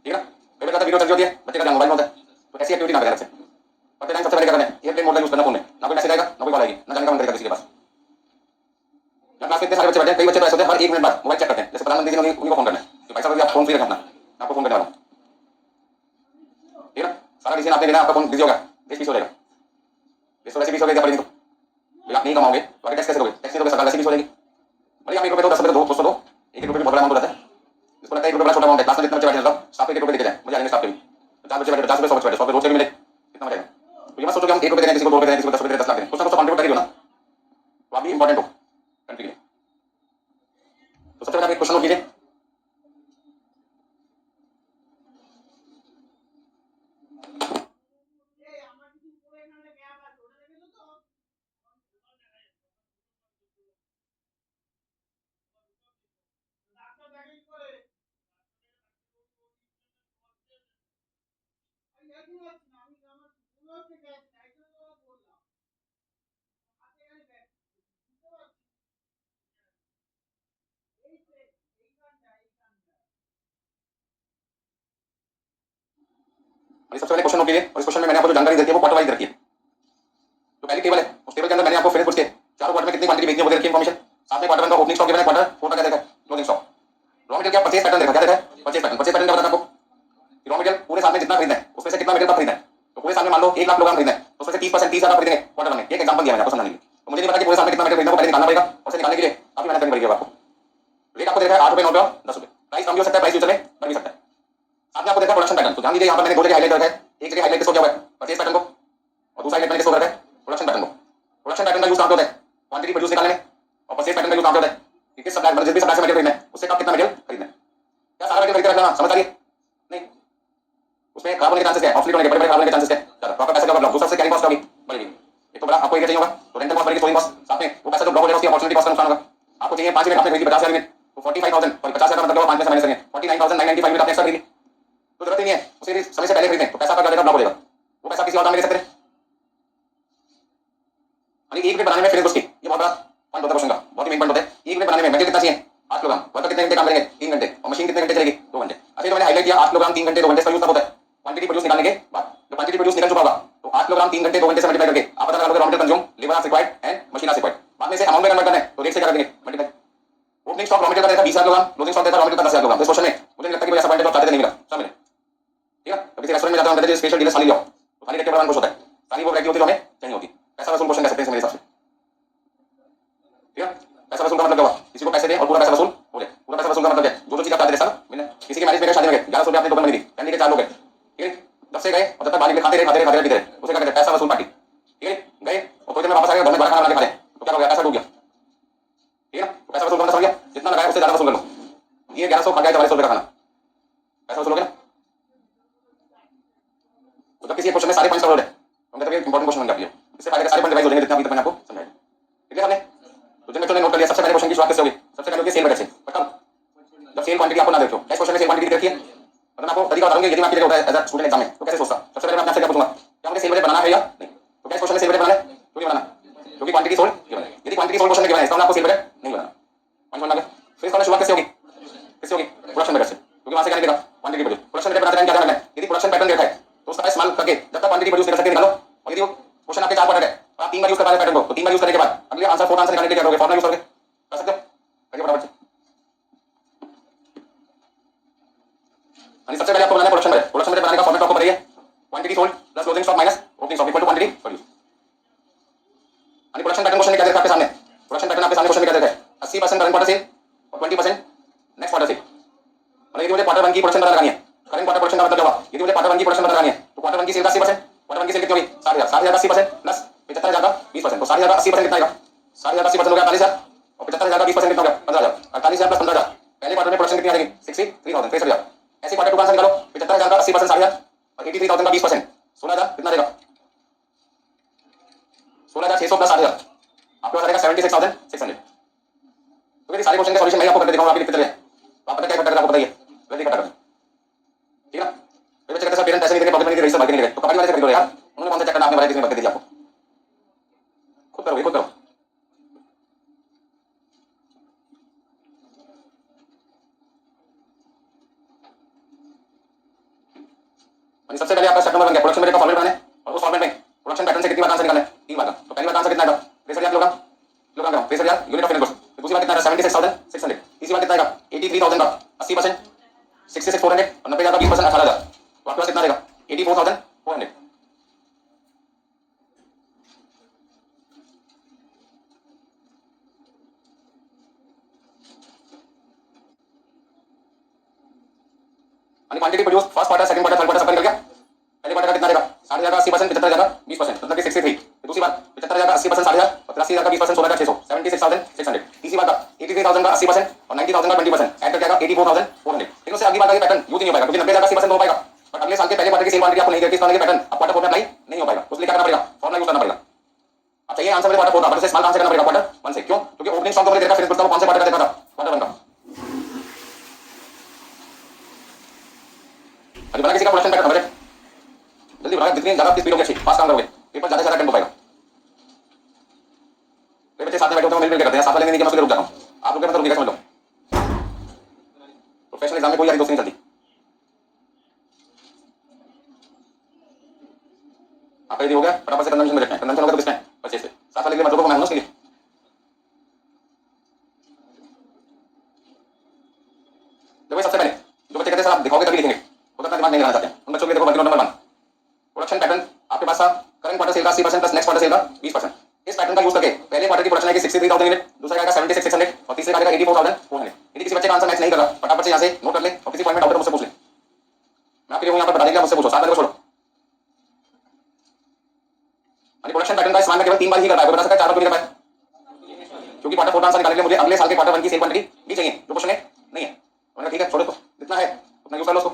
ठीक है ना। कई बार वीडियो चल रही होती है, बच्चे का ध्यान मोबाइल में होता है, तो ऐसी एक्टिविटी ना करें बच्चे। पढ़ते टाइम सबसे पहले क्या करना है, एयरप्लेन मोड का यूज करना फोन में, ना कोई मैसेज आएगा ना कोई कॉल आएगी, ना जाने का मन करेगा किसी के पास। क्लास में इतने सारे बच्चे बैठे हैं, कई बच्चे तो ऐसे होते हैं हर 1 मिनट बाद मोबाइल चेक करते हैं, जैसे प्रधानमंत्री जी ने उन्हीं को फोन करना है कि भाई साहब आप फोन फ्री रखें अपना, मैं आपको फोन करने वाला हूं, ठीक है ना। सारा डिसीजन आपने लेना, आपका फोन बिजी होगा, देश पीछे हो जाएगा। देश तो वैसे पीछे हो गया, पढ़ेंगे तो आप नहीं कमाओगे तो आगे टैक्स कैसे दोगे, टैक्स नहीं दोगे सरकार वैसे पीछे हो जाएगी। भले आप 1 रुपये दो, 10 रुपये दो, 200 दो, 1 रुपये भी बहुत बड़ा अमाउंट होता है। जिसको लगता है 1 रुपये बड़ा छोटा अमाउंट है, क्लास में जितने बच्चे बैठे हैं सब स्टाफ को 1 रुपये देके जाए, मुझे आएंगे स्टाफ के भी 50 बच्चे बैठे, 50 रुपये 100 बच्चे बैठे, 100 रुपये रोज के भी मिले, कितना मजा आएगा। तो ये मत सोचो कि हम 1 रुपये दे रहे हैं, किसी को 2 रुपये दे रहे हैं, किसी को 10 रुपये दे रहे हैं, 10 लाख दे रहे हैं, कुछ ना कुछ कंट्रीब्यूट कर ही हो ना, तो आप भी इंपॉर्टेंट हो कंट्री के लिए। तो सबसे पहले आप एक क्वेश्चन नोट कीजिए, सबसे पहले क्वेश्चन नोट कीजिए। और इस क्वेश्चन में मैंने आपको जो जानकारी दी है वो क्वार्टर वाइज रखी है। जो पहली टेबल है उस टेबल के अंदर मैंने आपको फिनिश गुड्स के चारों क्वार्टर में कितनी क्वांटिटी बेचनी है वो दे रखी है इन्फॉर्मेशन। साथ में क्वार्टर 1 का ओपनिंग स्टॉक गिवन है, क्वार्टर 4 का क्या देखा है, क्लोजिंग स्टॉक। रॉ मटेरियल क्या परचेज पैटर्न देखा, क्या देखा है, परचेज पैटर्न। परचेज पैटर्न क्या बताता है आपको, रॉ मटेरियल पूरे साल में जितना खरीदना है उसमें से कितना मटेरियल खरीदना है। तो पूरे साल में मान लो 1 लाख किलोग्राम खरीदना है, तो उसमें से 30% 30,000 खरीदेंगे क्वार्टर में। एक एग्जांपल दिया मैंने आपको समझाने के लिए। तो मुझे नहीं पता कि पूरे साल में कितना मटेरियल खरीदना है, वो पहले निकालना पड़ेगा, और उसे निकालने के लिए काफी मेहनत करनी पड़ेगी आपको। रेट आपको देखा है 8 रुपये 9 रुपये 10 रुपये, प्राइस कम भी हो सकता है, प्राइस फ्यूचर में बढ़ भी सकता है। साथ में आपको देखा प्रोडक्शन पैटर्न, तो ध्यान दीजिए यहाँ पर मैंने दो जगह हाईलाइट रखा है। एक जगह हाईलाइट किसको किया हुआ है, परचेज पैटर्न को, और दूसरा हाईलाइट मैंने किसको रखा है, प्रोडक्शन पैटर्न को। प्रोडक्शन पैटर्न का यूज कहां पे होता है, क्वांटिटी प्रोड्यूस निकालने में, और परचेज पैटर्न का यूज कहां पे होता है कि किस सप्लाई, मतलब जिस भी सप्लाई से मटेरियल खरीदना है उससे कब कितना मटेरियल खरीदना है। क्या सारा मटेरियल खरीद रखना, समझ आ रही है नहीं, उसमें खराब होने के चांसेस है, ऑब्सोलीट होने के, बड़े-बड़े खराब होने के चांसेस है ज्यादा। तो आपका पैसा का ब्लॉक, दूसरा से कैरिंग कॉस्ट का भी बढ़ेगी। एक तो बड़ा आपको एरिया चाहिए होगा तो रेंटल कॉस्ट बढ़ेगी, स्टोरिंग कॉस्ट, साथ में वो पैसा जो ब्लॉक हो जाएगा उसकी अपॉर्चुनिटी कॉस्ट का नुकसान होगा। आपको चाहिए 5 यूनिट, आपने खरीदी 50,000 यूनिट, तो 45,000 और 50,000 का मतलब 5 में से माइनस करेंगे 49,995 यूनिट आपने एक्स्ट्रा खरीदी, तो जरूरत ही नहीं है उसे समय से पहले खरीदें, तो पैसा आपका क्या ब्लॉक हो जाएगा, वो पैसा किसी और काम में ले सकते हैं। यानी 1 यूनिट बनाने में फिनिश गुड्स की, ये बहुत बड़ा पॉइंट होता है क्वेश्चन का, बहुत ही मेन पॉइंट होता है। 1 यूनिट बनाने में मटेरियल कितना चाहिए, 8 किलोग्राम। वर्कर कितने घंटे काम करेंगे, 3 घंटे, और मशीन कितने घंटे चलेगी, 2 घंटे। अच्छा तो मैंने हाईलाइट किया 8 किलोग्राम 3 घंटे 2 घंटे का यूज कब होता है, क्वांटिटी प्रोड्यूस निकालने के बाद। जब क्वांटिटी प्रोड्यूस निकल चुका होगा तो 8 किलोग्राम 3 घंटे 2 घंटे से मल्टीप्लाई करके आप पता लगा लोगे raw material consume, labour hours required and machine hours required. बाद में से अमाउंट में कन्वर्ट करना है तो रेट से क्या कर देंगे, multiply. Opening stock raw material का देखा 20,000 किलोग्राम, क्लोजिंग स्टॉक देखा रॉ मटेरियल का 10,000 किलोग्राम। इस क्वेश्चन में मुझे नहीं लगता कि ऐसा पॉइंट तो चाहते थे नहीं मिला, सब मिले, ठीक है। तो किसी रेस्टोरेंट में जाता हूं, कहते हैं स्पेशल डीलर थाली लाओ, तो थाली रख के बड़ा खुश होता है, सारी वो वैरायटी होती है जो हमें चाहिए होती है। पैसा वसूल क्वेश्चन कह सकते हैं मेरे हिसाब से, ठीक है। पैसा वसूल का मतलब क्या हुआ, किसी को पैसे दे और पूरा पैसा वसूल हो जाए। पूरा पैसा वसूल का मतलब क्या, जो चीज आप चाहते थे सब मिले। किसी की मैरिज में गए, शादी में गए, 1100 रुपये आपने टोकन मनी दी, फैमिली के 4 लोग हैं, ठीक है। जब से गए और जब तक बाहर निकले खाते रहे, पीते रहे, उसे क्या कहते हैं, पैसा वसूल पार्टी। है 4400 का खाना, ऐसा वसूलोगे ना? तो जब किसी क्वेश्चन में सारे पॉइंट्स कवर है तो हम कहते हैं इंपॉर्टेंट क्वेश्चन बन गया। इससे फायदे के सारे पॉइंट रिवाइज हो जाएंगे जितने अभी तक मैंने आपको समझाया। ठीक है आपने? तो जिन बच्चों ने नोट कर लिया, सबसे पहले क्वेश्चन की शुरुआत कैसे होगी? सबसे पहले होगी सेल बजट से। कब? जब सेल क्वांटिटी आपको ना देखो, इस क्वेश्चन में सेल क्वांटिटी देखी है, मतलब मैं आपको तरीका बताऊंगा यदि मैं आपकी जगह होता है एज अ स्टूडेंट एग्जाम में तो कैसे सोचता। सबसे पहले मैं आपसे क्या पूछूंगा, क्या मुझे सेल बजट बनाना है या नहीं? तो क्या इस क्वेश्चन में सेल बजट बनाना है? क्यों नहीं बनाना? क्योंकि क्वांटिटी सोल्ड गिवन है। यदि क्वांटिटी सोल्ड क्वेश्चन में गिवन है इसका मतलब आपको सेल बजट नहीं बनाना। पॉइंट समझ में आ गया? फिर इसका शुरुआत कैसे होगी? किससे होगी? प्रोडक्शन बजट से, क्योंकि वहां से क्या निकलेगा? Quantity budget. प्रोडक्शन बजट बनाते टाइम क्या ध्यान रखना है? यदि प्रोडक्शन पैटर्न देखा है तो उसका इस्तेमाल करके जब तक क्वांटिटी प्रोड्यूस कर सकते निकालो। और यदि वो क्वेश्चन आपके 4 क्वाड्रेंट है और आप 3 बार यूज कर पा रहे पैटर्न को, तो 3 बार यूज करने के बाद अगले आंसर 4th आंसर निकालने के लिए क्या करोगे? फॉर्मूला यूज करोगे। कर सकते हो? करिए फटाफट से। यानी सबसे पहले आपको बनाना है प्रोडक्शन बजट। प्रोडक्शन बजट बनाने का फॉर्मेट आपको पता ही है, quantity sold plus closing stock minus opening stock equal to quantity produce. यानी प्रोडक्शन पैटर्न क्वेश्चन में क्या देखा आपके सामने? प्रोडक्शन पैटर्न आपके सामने क्वेश्चन में क्या देखा है? 80% करंट क्वार्टर सेल और 20% नेक्स्ट क्वार्टर सेल। मतलब यदि मुझे क्वार्टर 1 की प्रोडक्शन पता लगानी है, करंट क्वार्टर प्रोडक्शन का मतलब क्या हुआ? यदि मुझे क्वार्टर 1 की प्रोडक्शन पता लगानी है तो क्वार्टर 1 की सेल का 80%, क्वार्टर 1 की सेल कितनी होगी? 60,000, 60,000 का 80% प्लस 75,000 का 20%, तो 60,000 का 80% कितना आएगा? 60,000 का 80% हो गया 48,000 और 75,000 का 20% कितना हो गया? 15,000। 48,000 प्लस 15,000 पहले क्वार्टर में प्रोडक्शन कितनी आ जाएगी? 63,000, 63,000। ऐसे क्वार्टर 2 का आंसर निकालो, 75,000 का 80% 60,000 और 83,000 का 20% 16,000 कितना देगा? 16,600 प्लस 60,000 आपके पास आ जाएगा 76,600। तो यदि सारे क्वेश्चन का सॉल्यूशन मैं आपको करके दिखाऊंगा, आप लिखते चले तो आप पता क्या करते हैं आपको बताइए, जल्दी खत्म कर। ठीक है ना? फिर बच्चे कहते हैं सर पेरेंट पैसे नहीं देंगे, पॉकेट मनी के रजिस्टर भर के नहीं देंगे, तो कबाड़ी वाले से खरीदो यार, उन्होंने कौन सा चेक करना, आपने बताया किसने भर के दिया आपको? खुद करो, ये खुद करो। सबसे पहले आपका स्टेप नंबर बन गया, प्रोडक्शन बजट का फॉर्मूला बनाना है और उस फॉर्मेट में प्रोडक्शन पैटर्न से कितनी बार आंसर निकालना है? 3 बार का। तो पहली बार आंसर कितना आएगा? 63,000 kilogram, kilogram gram 63,000 unit of finish goods. दूसरी बार कितना आएगा? 76,600। तीसरी बार कितना आएगा? 83,000 का 80% 66,400 और 90,000 का 20% 18,000। तो आपके पास कितना आएगा? 84,400। Quantity produce first quarter, second quarter, third quarter सब निकल गया। पहले क्वार्टर का कितना रहेगा? 60,000 का 80%, 75,000 का 20%, मतलब कि 63। दूसरी बार 75,000 का 80% 60,000 और 83,000 का 20% 16,600, 76,600। तीसरी बार का 83,000 का 80% और 90,000 का 20% ऐड करके आएगा 84,400। लेकिन उससे अगली बार का ये पैटर्न यूज नहीं हो पाएगा क्योंकि 90,000 का 80% हो पाएगा, बट अगले साल के पहले क्वार्टर की सेल क्वांटिटी आपको नहीं देती, इस तरह के पैटर्न अब क्वार्टर 4 में अप्लाई नहीं हो पाएगा। उसके लिए क्या करना पड़ेगा? फॉर्मूला यूज करना पड़ेगा। अब चाहिए आंसर क्वार्टर 4 का, बट से स्मॉल कहां से करना पड़ेगा? क्वार्टर 1 से। क्यों? क्योंकि ओपनिंग स्टॉक को मैंने देखा, फिर कौन से क्वार्टर का देखा था? क्वार्टर 1 का। अभी बना किसी का प्रोडक्शन पैटर्न बजट जल्दी बनाओ, जितनी ज्यादा स्पीड होगी अच्छी, फास्ट काम करोगे, पेपर ज्यादा से ज्यादा अटेम्प्ट हो पाएगा। ये बच्चे साथ में बैठे होते हैं, मिलकर करते हैं, साथ वाले नहीं कि मैं उसके लिए रुक जाता हूं। आप लोग मतलब रुकिएगा, समझ लो प्रोफेशनल एग्जाम में कोई यारी दोस्ती नहीं चलती। आपका यदि हो गया फटाफट से कंजम्पशन बजट में, कंजम्पशन होगा तो किसमें? परचेज पे। साथ वाले के लिए मत रुको, मैं हूं उसके लिए। देखो सबसे पहले जो बच्चे कहते हैं सर आप दिखाओगे तभी लिखेंगे, वो तो दिमाग नहीं लगाना चाहते हैं, उन बच्चों के लिए देखो working note number 1 production pattern आपके पास था, करंट क्वार्टर सेल का 80% प्लस नेक्स्ट क्वार्टर सेल का 20%। इस पैटर्न का यूज करके पहले क्वार्टर की प्रोडक्शन आएगी 63,000 यूनिट, दूसरा आएगा 76,600 और तीसरे का आएगा 84,400। यदि किसी बच्चे का आंसर मैच नहीं कर रहा, फटाफट से यहां से नोट कर ले और किसी पॉइंट में डाउट है मुझसे पूछ ले, मैं आपके लिए यहां पर बता देंगे, मुझसे पूछो, साथ में छोड़ो। यानी प्रोडक्शन पैटर्न का इस्तेमाल मैं केवल 3 बार ही कर पाया, बता सकता है 4 बार क्यों नहीं कर पाया? क्योंकि क्वार्टर 4 का आंसर निकालने के लिए मुझे अगले साल के क्वार्टर 1 की सेल क्वांटिटी भी चाहिए, जो क्वेश्चन है नहीं है। उन्होंने ठीक है छोड़ो, तो जितना है उतना यूज कर लो उसको।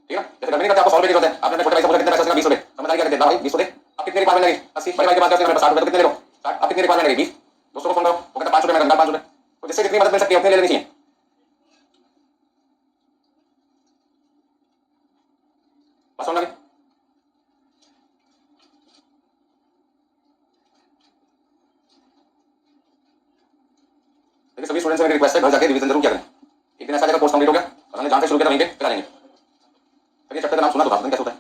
ठीक है, जैसे गड़बड़ी करते हैं आपको 100 रुपए की जरूरत है, आपने छोटे भाई से पूछा कितने पैसे का? 20 रुपए। समझदारी क्या कहते हैं भाई 20 रुपए। आप कितने रिक्वायरमेंट लगी? 80। बड़े भाई के पास क्या है? 60 रुपए, तो कितने ले लो? 60। आप कितनी रिक्वायरमेंट लगी? 20। दोस्तों को फोन करो, वो कहता 5 रुपए, मैं कहता 5 रुपए। तो जिससे जितनी मदद मिल सकती है उतनी ले लेनी चाहिए। बस होना। देखिए सभी स्टूडेंट्स से मेरी रिक्वेस्ट है, घर जाके रिवीजन जरूर किया करें। एक दिन ऐसा जगह कोर्स कंप्लीट हो गया और हमने जहां से शुरू किया था वहीं पे फिर आ जाएंगे। चलिए चैप्टर का नाम सुना तो था, कैसे होता है?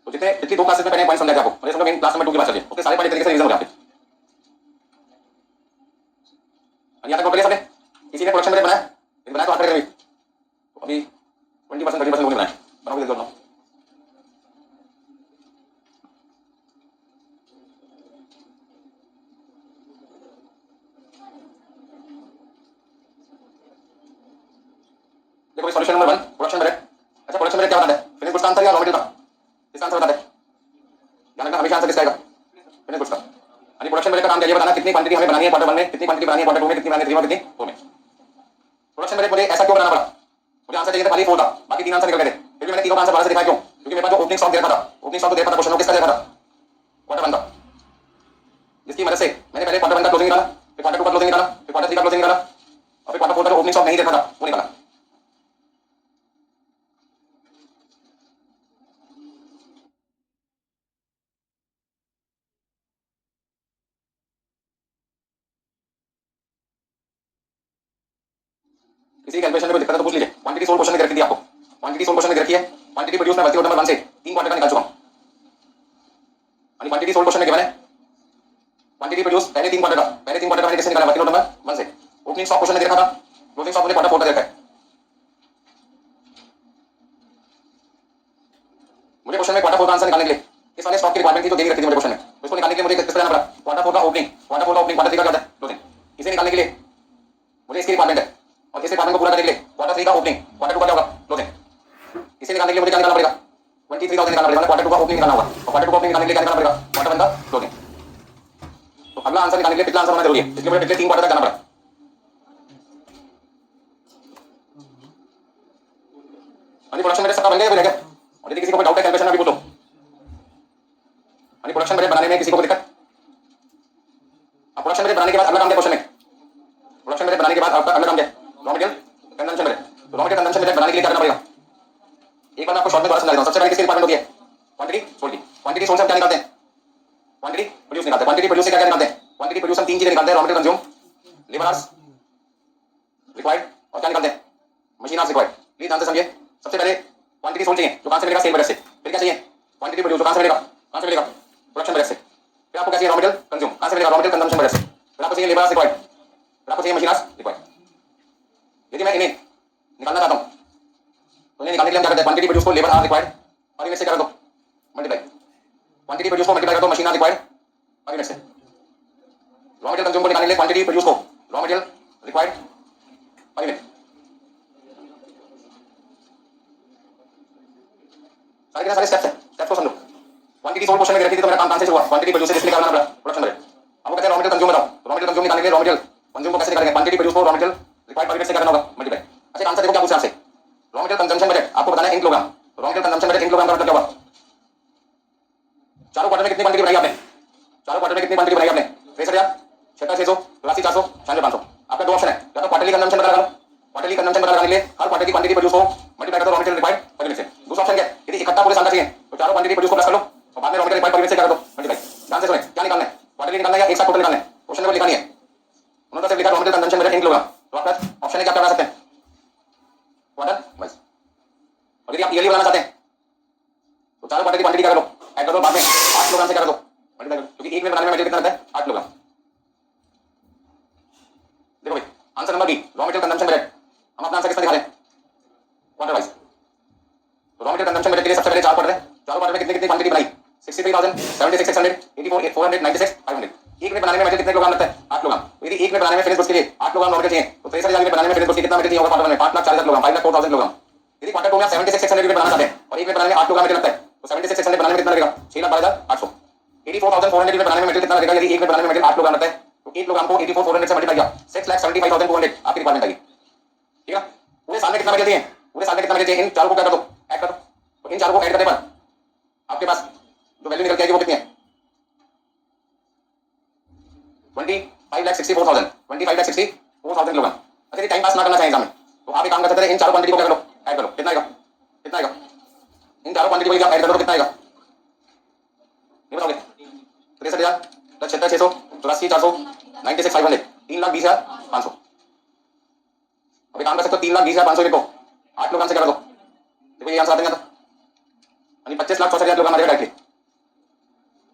तो जितने पिछली 2 क्लासेस में पहले पॉइंट समझा दिया आपको, मुझे समझो मेन क्लास नंबर 2 की बात चलिए, उसके सारे पॉइंट तरीके से रिवीजन हो गया आपके। यहाँ तक नोट करिए सबने, किसी ने प्रोडक्शन बजट बनाया? यदि बनाया तो हाथ खड़े करिए। तो अभी 20% 30% लोगों ने बनाया, बनाओगे देखो। देखो सॉल्यूशन नंबर 1 प्रोडक्शन बजट। अच्छा प्रोडक्शन बजट क्या बताता है? फिनिश गुड्स का आंसर या रॉ मटेरियल का? इसका आंसर बताता है। ध्यान रखना हमेशा आंसर किसका आएगा? फिनिश गुड्स का। यानी प्रोडक्शन कितनी क्वांटिटी हमें बनानी है क्वार्टर 1 में, कितनी क्वांटिटी बनानी है क्वार्टर 2 में, कितनी बनानी है 3 में, कितनी 4 में। प्रोडक्शन बजट मुझे ऐसा क्यों बनाना पड़ा? मुझे आंसर चाहिए था खाली 4 था, बाकी 3 आंसर निकल गए थे। फिर भी मैंने तीनों का आंसर 12 से दिखाया क्यों? क्योंकि मेरे पास जो ओपनिंग स्टॉक दे रखा था, ओपनिंग स्टॉक तो दे रखा था क्वेश्चन में किसका दे रखा था? क्वार्टर 1 का, जिसकी मदद से मैंने पहले क्वार्टर 1 का क्लोजिंग निकाला, फिर क्वार्टर 2 का क्लोजिंग निकाला, फिर क्वार्टर 3 का क्लोजिंग निकाला, और फिर क्वार्टर 4 का जो ओपनिंग स्टॉक नहीं दे रखा था वो निकाला। किसी कैलकुलेशन में कोई दिक्कत है तो पूछ लीजिए। क्वांटिटी सोल्ड क्वेश्चन में दे रखी थी आपको, क्वांटिटी सोल्ड क्वेश्चन में दे रखी है। क्वांटिटी प्रोड्यूस में वर्किंग नंबर 1 से 3 क्वार्टर का निकाल चुका हूं। यानी क्वांटिटी सोल्ड क्वेश्चन में गिवन है क्वांटिटी प्रोड्यूस पहले 3 क्वार्टर का, पहले 3 क्वार्टर का मैंने किससे निकाला? वर्किंग नंबर 1 से। ओपनिंग स्टॉक क्वेश्चन में दे रखा था, क्लोजिंग स्टॉक मुझे क्वार्टर 4 का दे रखा है। मुझे क्वेश्चन में क्वार्टर 4 का आंसर निकालने के लिए इस वाले स्टॉक की रिक्वायरमेंट थी जो दे रखी थी मुझे क्वेश्चन में, तो इसको निकालने के लिए मुझे किस तरह पड़ा? क्वार्टर 4 का ओपनिंग, क्वार्टर 4 का ओपनिंग, क्वार्टर 3 का क्या होता है? क्लोजिंग। इसे निकालने के लिए मुझे इसकी रिक्वायरमेंट है, और इस रिक्वायरमेंट को पूरा करने के लिए क्वार्टर 3 का ओपनिंग, क्वार्टर 2 का क्या होगा? क्लोजिंग। इसे निकालने के लिए मुझे क्या निकालना पड़ेगा? 23,000 निकालना पड़ेगा। क्वार्टर 2 का ओपनिंग निकालना होगा, और क्वार्टर 2 का ओपनिंग निकालने के लिए क्या निकालना पड़ेगा? क्वार्टर 1 का क्लोजिंग। तो अगला आंसर निकालने के लिए पिछला आंसर होना जरूरी है, इसलिए मुझे पिछले 3 क्वार्टर तक जाना पड़ा। यानी प्रोडक्शन बजट सबका बन गया है क्या? और यदि किसी को कोई डाउट है कैलकुलेशन में भी पूछो। यानी प्रोडक्शन बजट बनाने में किसी को कोई दिक्कत? अब प्रोडक्शन बजट बनाने के बाद अगला काम क्या क्वेश्चन में? प्रोडक्शन बजट बनाने के बाद आपका अगला काम क्या है? Raw material consumption budget. तो रॉ मटेरियल कंजम्पशन बजट बनाने के लिए क्या करना पड़ेगा? एक बार मैं आपको शॉर्ट में दोबारा समझा देता हूं। सबसे पहले किसकी रिक्वायरमेंट होती है? क्वांटिटी सोल्ड की। क्वांटिटी सोल्ड से हम क्या निकालते हैं? क्वांटिटी प्रोड्यूस निकालते हैं। क्वांटिटी प्रोड्यूस से क्या क्या निकालते हैं? क्वांटिटी प्रोड्यूस हम 3 चीजें निकालते हैं, raw material consume, labour hours required, और क्या निकालते हैं? Machine hours required. प्लीज ध्यान से समझिए। सबसे पहले क्वांटिटी सोल्ड चाहिए, जो कहां से मिलेगा? सेल बजट से। फिर क्या चाहिए? क्वांटिटी प्रोड्यूस, जो कहां से मिलेगा? कहां से मिलेगा? प्रोडक्शन बजट से। फिर आपको क्या चाहिए? रॉ मटेरियल कंज्यूम, कहां से मिलेगा? रॉ मटेरियल कंजम्पशन बजट से। फिर आपको चाहिए लेबर आवर्स रिक्वायर्ड, फिर आपको चाहिए मशीन आवर्स रिक्वायर्ड। यदि मैं इन्हें निकालना चाहता हूं तो इन्हें निकालने के लिए हम क्या करते हैं? क्वांटिटी प्रोड्यूस को लेबर आवर्स रिक्वायर्ड और इनमें से क्या कर दो? मल्टीप्लाई। क्वांटिटी प्रोड्यूस को मल्टीप्लाई कर दो मशीन आवर्स रिक्वायर्ड और इनमें से रॉ मटेरियल कंज्यूम को निकालने के लिए क्वांटिटी प्रोड्यूस को रॉ मटेरियल रिक्वायर्ड और इनमें सारे के सारे स्टेप्स हैं, स्टेप्स को समझो। क्वांटिटी सोल्ड क्वेश्चन में रखी थी तो मेरा काम कहां से शुरू हुआ? क्वांटिटी प्रोड्यूस से इसलिए करना पड़ा प्रोडक्शन बजट। अब वो कहते हैं रॉ मटेरियल कंज्यूम बताओ। तो रॉ मटेरियल कंज्यूम निकालने के लिए रॉ मटेरियल कंज्यूम को कैसे निकालेंगे? क्वांटिटी प्रोड्यूस को raw material required per unit से करना होगा मल्टीप्लाई। अच्छा आंसर देखो क्या पूछा आपसे? रॉ मटेरियल कंजम्पशन बजट आपको बताना है in kilogram. Raw material consumption budget in kilogram का मतलब क्या हुआ? चारों क्वार्टर में कितनी क्वांटिटी बनाई आपने? चारों क्वार्टर में कितनी क्वांटिटी बनाई आपने? 63,000, 76,600, 83,400, 96,500। आपका दो ऑप्शन है, या तो क्वार्टरली कंजम्पशन पता लगा लो। क्वार्टरली कंजम्पशन पता लगाने के लिए हर क्वार्टर की क्वांटिटी प्रोड्यूस को मल्टीप्लाई कर दो raw material required per unit से। दूसरा ऑप्शन क्या है? यदि इकट्ठा पूरे साल का चाहिए तो चारों क्वांटिटी प्रोड्यूस को प्लस कर लो और बाद में raw material required per unit से क्या कर दो? मल्टीप्लाई। ध्यान से सुने, क्या निकालना है? क्वार्टरली निकालना है या एक साथ टोटल निकालना है? क्वेश्चन में लिखा नहीं है, उन्होंने सिर्फ लिखा raw material consumption budget in kilogram. तो आपका ऑप्शन है क्या बना सकते हैं? Quarter wise. और यदि आप ईयरली बनाना चाहते हैं तो चारों क्वार्टर की क्वांटिटी क्या कर लो? ऐड कर दो, बाद में 8 किलोग्राम से क्या कर दो? मल्टीप्लाई। क्योंकि एक में बनाने में मटेरियल कितना लगता है? 8 किलोग्राम। देखो भाई answer number B, raw material consumption budget. हम अपना आंसर कितना दिखा रहे हैं? Quarter wise. तो रॉ मटेरियल कंजम्पशन बजट के लिए सबसे पहले चार क्वार्टर है, चारों क्वार्टर में कितनी कितनी क्वांटिटी बनाई? 63,000, 76,600, 84,400, 96, 500। एक में बनाने में मटेरियल कितने किलोग्राम लगता है? 8 किलोग्राम। तो यदि एक में बनाने में फिनिश गुड्स के लिए 8 किलोग्राम रॉ मटेरियल चाहिए तो 63,000 में बनाने में फिनिश गुड्स की कितना मटेरियल चाहिए होगा? क्वार्टर में 5,40,000 किलोग्राम, 5,04,000 किलोग्राम। यदि क्वार्टर 2 में आप 76,600 यूनिट बनाना चाहते हैं और एक में बनाने में 8 किलोग्राम मटेरियल लगता है तो 76,600 बनाने में कितना लगेगा? 6,12,800। 84,400 यूनिट बनाने में मटेरियल कितना लगेगा? यदि एक में बनाने में मटेरियल 8 किलोग्राम लगता है तो 1 किलोग्राम को 84,400 से मल्टीप्लाई किया 6,75,200 आपकी रिक्वायरमेंट आएगी। ठीक है? पूरे साल में कितना मटेरियल चाहिए? पूरे साल में कितना मटेरियल चाहिए? इन चारों को क्या कर दो? ऐड कर दो। तो इन चारों को ऐड करने पर आपके पास जो वैल्यू निकल के आएगी वो कितनी है? 25,64,000, 25,64,000 किलोग्राम। अच्छा टाइम पास ना करना चाहिए एग्जाम में तो आप एक काम कर सकते हैं, इन चारों क्वांटिटी को क्या करो? ऐड करो। कितना आएगा? कितना आएगा? इन चारों क्वांटिटी को आप ऐड कर दो कितना आएगा? ये बताओगे? 63,000 प्लस 76,600, 84,400, 96,500, 3,20,500। अभी काम कर सकते हो 3,20,500 को 8 किलोग्राम से क्या कर दो? देखो ये आंसर आता है, यानी 25,64,000 किलोग्राम आ जाएगा डायरेक्टली।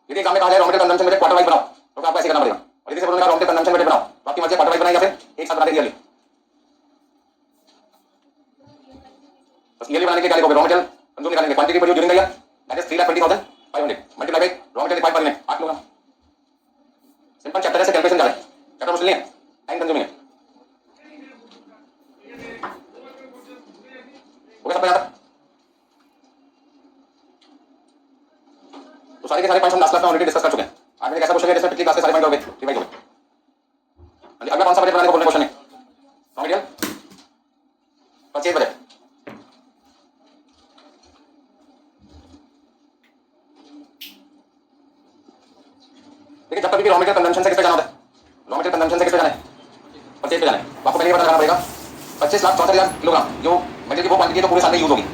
यदि एग्जाम में कहा जाए raw material consumption budget quarter wise बनाओ तो आपको ऐसे करना पड़ेगा। और यदि से बोलूंगा रॉ मटेरियल कंजम्पशन बजट बनाओ तो आपकी मर्जी क्वार्टर वाइज बनाए या फिर एक साथ बना दे ईयरली। बस ईयरली बनाने के क्या लिखोगे? रॉ मटेरियल कंज्यूम निकालेंगे, quantity produce during the year that is 3,20,500 multiply by raw material required per unit 8 kilogram. Simple chapter है, कैलकुलेशन जा रहा है, चैप्टर मुश्किल नहीं है, टाइम कंज्यूमिंग है। हो गया सब यहाँ तक? तो सारे के सारे पॉइंट्स हम लास्ट क्लास में ऑलरेडी डिस्कस कर चुके हैं। आज मैंने कैसा क्वेश्चन है जिसमें पिछली क्लास के सारे पॉइंट हो गए रिवाइज हो गए। कौन सा बजट बनाने को बोल रहे हैं क्वेश्चन में? Raw material purchase budget. देखिए जब कभी भी रॉ मटेरियल कंजम्पशन से किस पे जाना होता है? रॉ मटेरियल कंजम्पशन से किस पे जाना है? परचेज पे जाना है। तो आपको पहले ये पता लगाना पड़ेगा 25,64,000 किलोग्राम जो मटेरियल की वो क्वांटिटी है तो पूरे साल में यूज होगी।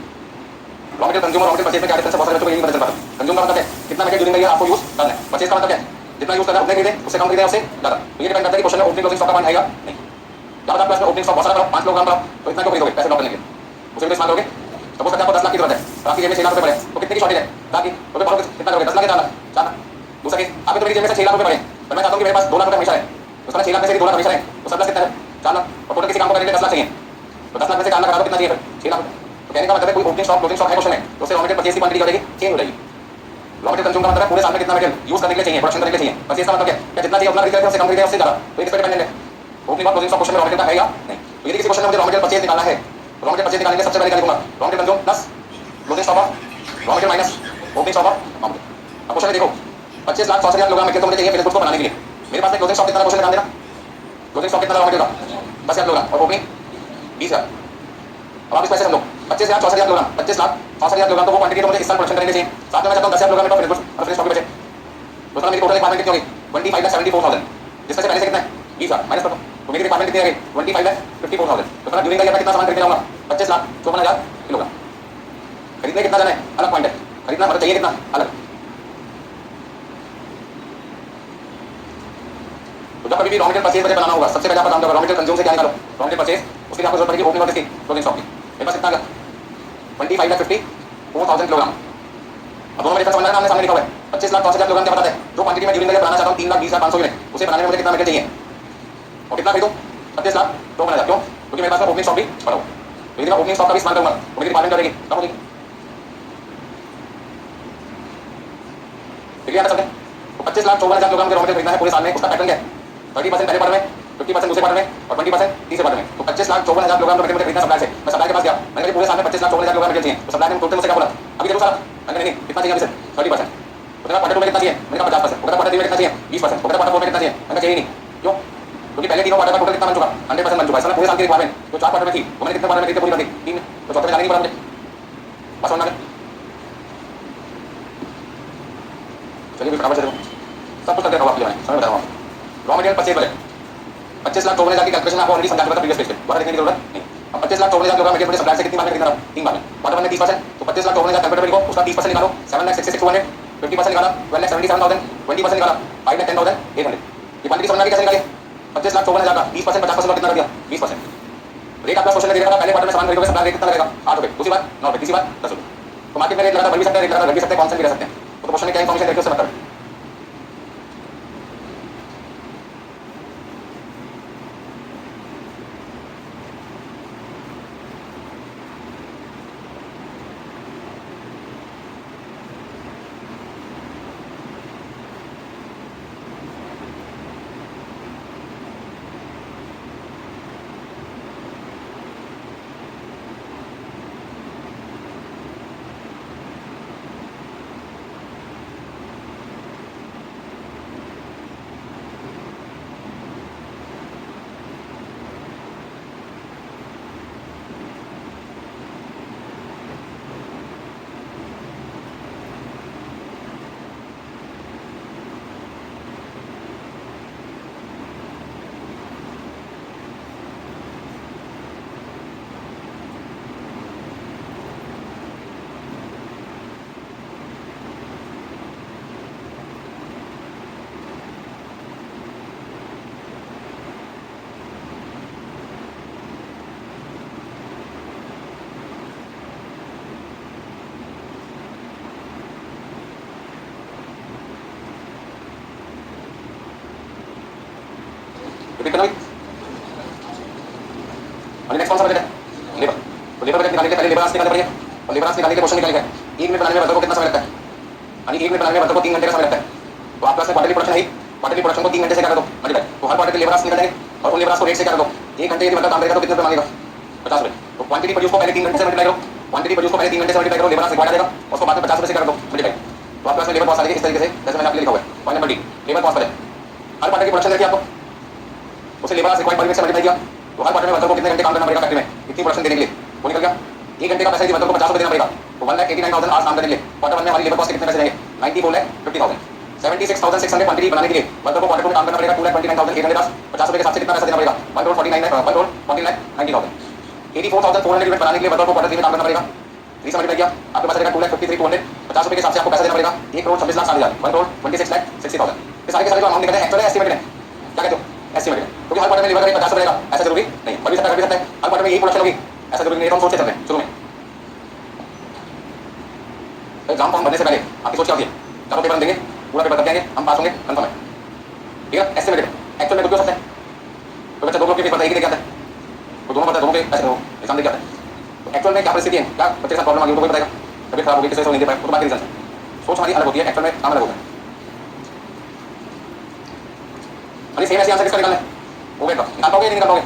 रॉ मटेरियल कंज्यूम और रॉ मटेरियल परचेज में क्या डिफरेंस है? बहुत सारे बच्चों को यही नहीं पता चल पाता। कंज्यूम का मतलब है कितना मटेरियल ड्यूरिंग द ईयर आपको यूज करना है। परचेज का मतलब क्या है? जितना यूज करना है उतने खरीदे, उससे कम खरीदे, उससे ज्यादा। तो ये डिपेंड करता है कि क्वेश्चन में ओपनिंग क्लोजिंग स्टॉक का पॉइंट आएगा नहीं। क्या पता आपके ओपनिंग स्टॉक बहुत सारा पड़ा 5 किलोग्राम पड़ा तो इतना क्यों खरीदोगे पैसे ड्रॉप करने के लिए? उसे भी इस्तेमाल करोगे। सपोज करते हैं आपको 10 लाख की जरूरत है और आपकी जेब में 6 लाख रुपए पड़े तो कितने की शॉर्टेज है? लाख की। तो फिर बोलोगे कितना करोगे? 10 लाख या 4 लाख? 4 लाख। दूसरा केस आपके तो मेरी जेब में से 6 लाख रुपए पड़े पर मैं चाहता हूं कि मेरे पास 2 लाख रुपए हमेशा रहे। तो उसका 6 लाख में से भी 2 लाख हमेशा रहे तो सरप्लस कितना है? 4 लाख। और टोटल किसी काम को करने के लिए 10 लाख चाहिए तो 10 लाख में से 4 लाख करा दो, कितना चाहिए फिर? 6 लाख। तो कहने का मतलब है कोई ओपनिंग स्टॉक क्लोजिंग स्टॉक है क्वेश्चन में तो उससे रॉ मटेरियल परचेज की क्वांटिटी क्या हो जाएगी? चेंज हो जाएगी। रॉ मटेरियल कंज्यूम का मतलब है पूरे साल में कितना मटेरियल यूज करने के लिए चाहिए, प्रोडक्शन करने के लिए चाहिए। परचेज का मतलब क्या है? जितना चाहिए उतना खरीद रहे हैं, उससे कम खरीदे उससे ज्यादा। तो ये किस पे डिपेंडेंट है? ओपनिंग और क्लोजिंग स्टॉक क्वेश्चन में रॉ मटेरियल का है या नहीं? तो यदि किसी क्वेश्चन में मुझे रॉ मटेरियल परचेज निकालना है रॉ मटेरियल परचेज निकालने के सबसे पहले क्या लिखूंगा? Raw material consume plus closing stock of raw material minus opening stock of raw material. अब क्वेश्चन में देखो 25,64,000 किलोग्राम मटेरियल तो मुझे चाहिए फिनिश गुड्स को बनाने के लिए। मेरे पास में क्लोजिंग स्टॉक कितना है? क्वेश्चन निकाल देना। क्लोजिंग स्टॉक कितना रॉ मटेरियल का? 10,000 किलोग्राम और ओपनिंग 20,000। अब आप इस पैसे समझो 25,64,000 किलोग्राम 25,64,000 किलोग्राम तो वो क्वांटिटी तो मुझे इस साल प्रोडक्शन करने के लिए चाहिए। साथ में मैं चाहता हूं 10,000 किलोग्राम में फिनिश गुड्स और फिनिश स्टॉक भी बचे। तो उसमें मेरी टोटल रिक्वायरमेंट कितनी होगी? 25,74,000 जिसमें से पहले से कितना है? 20,000 माइनस कर दो तो मेरी रिक्वायरमेंट कितनी आ गई? 25,54,000। तो फिर ड्यूरिंग द ईयर मैं कितना सामान खरीदने जाऊंगा? 25,54,000 किलोग्राम। खरीदने कितना जाना है अलग पॉइंट है, खरीदना मतलब चाहिए कितना अलग। तो जब कभी भी रॉ मटेरियल परचेज बजट बनाना होगा सबसे पहले आप काम करो रॉ मटेरियल कंज्यूम से क्या निकालो? रॉ मटेरियल परचेज उसके लिए आपको जरूरत पड़ेगी ओपनिंग और किसकी? क्लोजिंग स्टॉक की। मेरे पास कितना आ गया? 25,54,000 किलोग्राम। अब दोनों में डिफरेंस समझना है, आमने सामने लिखा हुआ है 25,64,000 किलोग्राम क्या बताता है? जो क्वांटिटी मैं ड्यूरिंग द ईयर बनाना चाहता हूं 3,20,500 यूनिट उसे बनाने में मुझे कितना मटेरियल चाहिए और कितना खरीदूं? 25,54,000। क्यों? क्योंकि मेरे पास में ओपनिंग स्टॉक भी पड़ा हुआ है। यदि मैं ओपनिंग स्टॉक का भी इस्तेमाल करूंगा तो मेरी रिक्वायरमेंट क्या रहेगी? कम होगी। देखिए यहाँ चलते हैं। तो 25,54,000 किलोग्राम के रॉ मटेरियल खरीदना है पूरे साल में। उसका पैटर्न क्या है? 30% पहले क्वार्टर में, 50% दूसरे क्वार्टर में और 20% तीसरे क्वार्टर में। तो 25,54,000 किलोग्राम का मटेरियल मुझे खरीदना सप्लाई से। मैं सप्लाई के पास गया, मैंने कहा पूरे साल में 25,54,000 किलोग्राम मटेरियल चाहिए। तो सप्लाई ने टोटल मुझसे क्या बोला? अभी देखो सारा। मैंने नहीं कितना चाहिए अभी से? 30%। तो मेरा क्वार्टर 2 में कितना चाहिए? मैंने कहा 50%। वो कहता क्वार्टर 3 में कितना चाहिए? 20%। वो कहता क्वार्टर 4 में कितना चाहिए? मैंने कहा चाहिए नहीं। क्यों? क्योंकि पहले तीनों क्वार्टर का टोटल कितना बन चुका? 100% बन चुका है। पूरे साल की रिक्वायरमेंट जो 4 क्वार्टर में थी वो मैंने कितने क्वार्टर में खरीदी? पूरी कर दी 3 में। तो चौथे में जाने नहीं पड़ा मुझे। बस समझ में आ गया? चलिए फटाफट से देखो सब कुछ करके रखो आपके लिए समझ बता रहा हूँ। रॉ मटेरियल परचेज बजट 25,54,000 की कैलकुलेशन आपको ऑलरेडी समझा चुका था प्रीवियस पेज पे, दोबारा देखने की जरूरत नहीं। अब 25,54,000 किलोग्राम मटेरियल सप्लाई से कितनी बार में खरीदना? 3 बार में। क्वार्टर 1 में 30%। तो 25,54,000 कैलकुलेटर लिखो, उसका 30% निकालो 7,66,200, 50% निकाला 12,77,000, 20% निकाला 5,10,800। ये क्वांटिटी समझना कैसे निकाली? 25,54,000 का 20% 50% और कितना कर दिया? 20%। रेट आपका क्वेश्चन में दे रखा था, पहले क्वार्टर में सामान खरीदोगे सप्लाई रेट कितना लगेगा? 8 रुपए। दूसरी बार 9 रुपए, तीसरी बार 10 रुपए। तो मार्केट में रेट लगा था, बढ़ भी सकता है, रेट लगा था, घट भी सकते हैं, कांस्टेंट भी रह सकते हैं। तो क्वेश्चन में क्या इंफॉर्मेशन देते हो उससे मतलब रिपीट करना भी। और नेक्स्ट कौन सा बजट है? लेबर। तो लेबर बजट निकालने के पहले लेबर आवर्स निकालने पड़ेंगे और लेबर आवर्स निकालने के क्वेश्चन निकालने का 1 मिनट बनाने में वर्कर को कितना समय लगता है? यानी 1 मिनट बनाने में वर्कर को 3 घंटे का समय लगता है। तो आप प्लस में क्वार्टरली प्रोडक्शन है, क्वार्टरली प्रोडक्शन को 3 घंटे से क्या कर दो मल्टीप्लाई। तो हर क्वार्टर के लेबर आवर्स निकल जाएंगे और उन लेबर आवर्स को रेट से क्या कर दो? 1 घंटे यदि मतलब काम करेगा तो कितने रुपए मांगेगा? 50 रुपए। तो क्वांटिटी प्रोड्यूस को पहले 3 घंटे से मल्टीप्लाई करो, क्वांटिटी प्रोड्यूस को पहले 3 घंटे से मल्टीप्लाई करो, लेबर आवर्स रिक्वायर्ड आ जाएगा, उसको बाद में 50 रुपए से कर दो मल्टीप्लाई। तो आप प्लस में लेबर कॉस्ट आ जाएगी इस तरीके से जैसे मैंने आपके लिए लिखा हुआ है। Point number D labour cost budget. हर क्वार्टर की प्रोडक्शन देखिए आपको उसे लेबर रिक्वायर्ड पर यूनिट से मल्टीप्लाई किया तो हर क्वार्टर में वर्कर को कितने घंटे काम करना पड़ेगा फैक्ट्री में इतनी प्रोडक्शन देने के लिए वो निकल गया। 1 घंटे का पैसा यदि वर्कर को 50 रुपये देना पड़ेगा तो 1,89,000 आवर्स काम करने के लिए क्वार्टर 1 में हमारी लेबर कॉस्ट कितने पैसे जाएंगे 94,50,000। 76,600 क्वांटिटी बनाने के लिए वर्कर को क्वार्टर 2 में काम करना पड़ेगा 2,29,810 50 रुपये के हिसाब से कितना पैसा देना पड़ेगा 1,49,90,000। 84,400 यूनिट बनाने के लिए वर्कर को क्वार्टर 3 में काम करना पड़ेगा 3 से मल्टीप्लाई किया आपके पास रहेगा 2,53,200 50 रुपये के हिसाब से आपको पैसा देना पड़ेगा 1,26,60,000 1,26,60,000। ये सारे के सारे जो अमाउंट निकलते हैं एक्चुअली एस्टिमेटेड है। क्या कहते हो एस्टिमेटेड क्योंकि हर क्वार्टर में लेबर का 50 रहेगा ऐसा जरूरी नहीं बढ़ भी सकता है घट भी सकता है हर क्वार्टर में यही प्रोडक्शन होगी ऐसा जरूरी नहीं है। तो हम सोचते चलते हैं शुरू में एग्जाम फॉर्म भरने से पहले आपकी सोच क्या होती है चारों पेपर हम देंगे पूरा पेपर कर देंगे हम पास होंगे कंफर्म है ठीक है एस्टिमेटेड एक्चुअल में कुछ हो सकता है तो बच्चा दो लोग के पेपर एक ही दे आता है तो दोनों पता है दोनों के ऐसे हो एग्जाम दे आता है तो एक्चुअल में क्या परिस्थिति है क्या बच्चे के साथ प्रॉब्लम आ गई तो कोई बताएगा तबियत खराब हो गई किसी से नहीं दे पाए तो बात रीजन सोच हमारी अलग होती है एक्चुअल में काम अलग होता है। अरे सेम ऐसे आंसर किसका निकालना है ओवेट का निकाल पाओगे नहीं निकाल पाओगे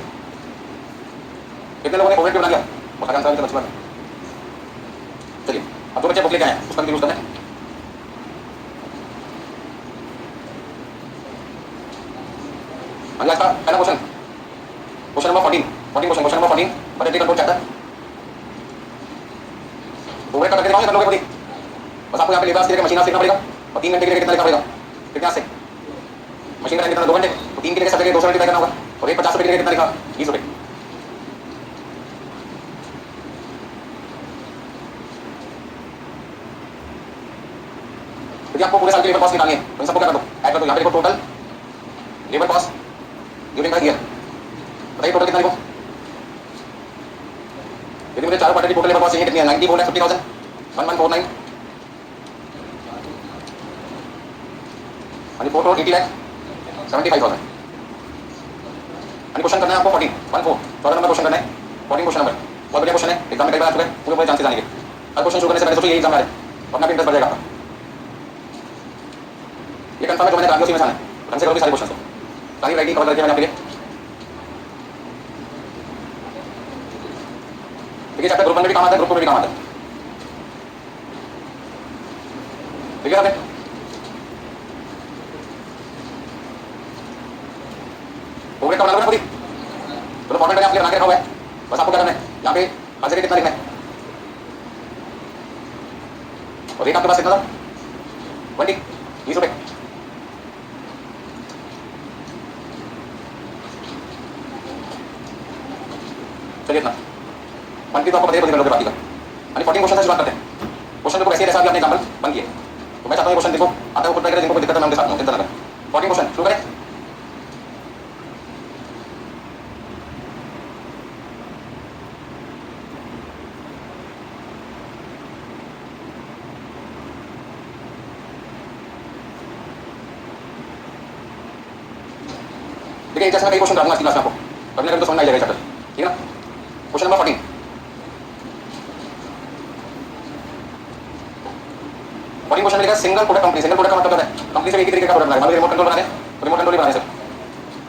कितने लोगों ने ओवेट बना लिया बहुत आसान सा बच्चा चलिए अब जो बच्चे बुक लेके आए उसका भी यूज करना है। आज का पहला question question number 14 question number 14 budget control chapter overhead का करके दिखाओगे कर लोगे खुद ही बस आपको यहाँ पे लेबर सीखने मशीन सीखना पड़ेगा और 3 घंटे के लिए कितना लिखना पड़ेगा कितना से मशीन का टाइम कितना 2 घंटे तो 3 के लिए सब जगह 200 मल्टीप्लाई करना होगा और एक 50 रुपये के लिए कितना लिखा 20 रुपये। यदि आपको पूरे साल की लेबर कॉस्ट निकालनी है तो सबको क्या कर दो ऐड कर दो यहाँ पे देखो total labour cost during the year बताइए टोटल कितना लिखो यदि मुझे 4 क्वार्टर की टोटल लेबर कॉस्ट चाहिए कितनी है 94,50,000 1149 यानी 4,80,75,000 क्वेश्चन करना है आपको 14 नंबर क्वेश्चन करना है 14 क्वेश्चन नंबर बहुत बढ़िया क्वेश्चन है एग्जाम में कई बार आ चुका है पूरे पूरे चांसेस आने के हर क्वेश्चन शुरू करने से पहले सोचो ये एग्जाम आ रहा है अपना भी इंटरेस्ट बढ़ जाएगा ये कंफर्म है जो मैंने राबियों में जाना है ढंग से करोगे सारे क्वेश्चन को सारी राइटिंग कवर करके मैंने आपके लिए देखिए चैप्टर ग्रुप 1 में भी काम आता है ग्रुप 2 में भी काम आता है ठीक है आपने ओवरहेड का बना लो ना खुद ही तो फॉर्मेट मैंने आपके बना के रखा हुआ है बस आपको क्या करना है यहाँ पे हर जगह कितना लिखना है और एक आपके पास कितना था 20 रुपये चलिए इतना क्वांटिटी तो आपको पता ही कर लोगे बाकी का यानी 14 क्वेश्चन से शुरुआत करते हैं क्वेश्चन को कैसे जैसा भी आपने एग्जांपल बन किए तो मैं चाहता हूँ क्वेश्चन देखो आता है ऊपर करें जिनको कोई दिक्कत है मैं उनके साथ हूँ चिंता ना करें 14 क्वेश्चन शुरू करें। देखिए जैसे मैं कई क्वेश्चन डालूंगा आज की क्लास में आपको कभी ना कभी तो समझ में आ जाएगा चैप्टर ठीक है ना। क्वेश्चन नंबर 14 क्वेश्चन लिखा single product company single product का मतलब है कंपनी से एक ही तरीके का प्रोडक्ट बनाए रिमोट कंट्रोल बना रहे रिमोट कंट्रोल बनाने से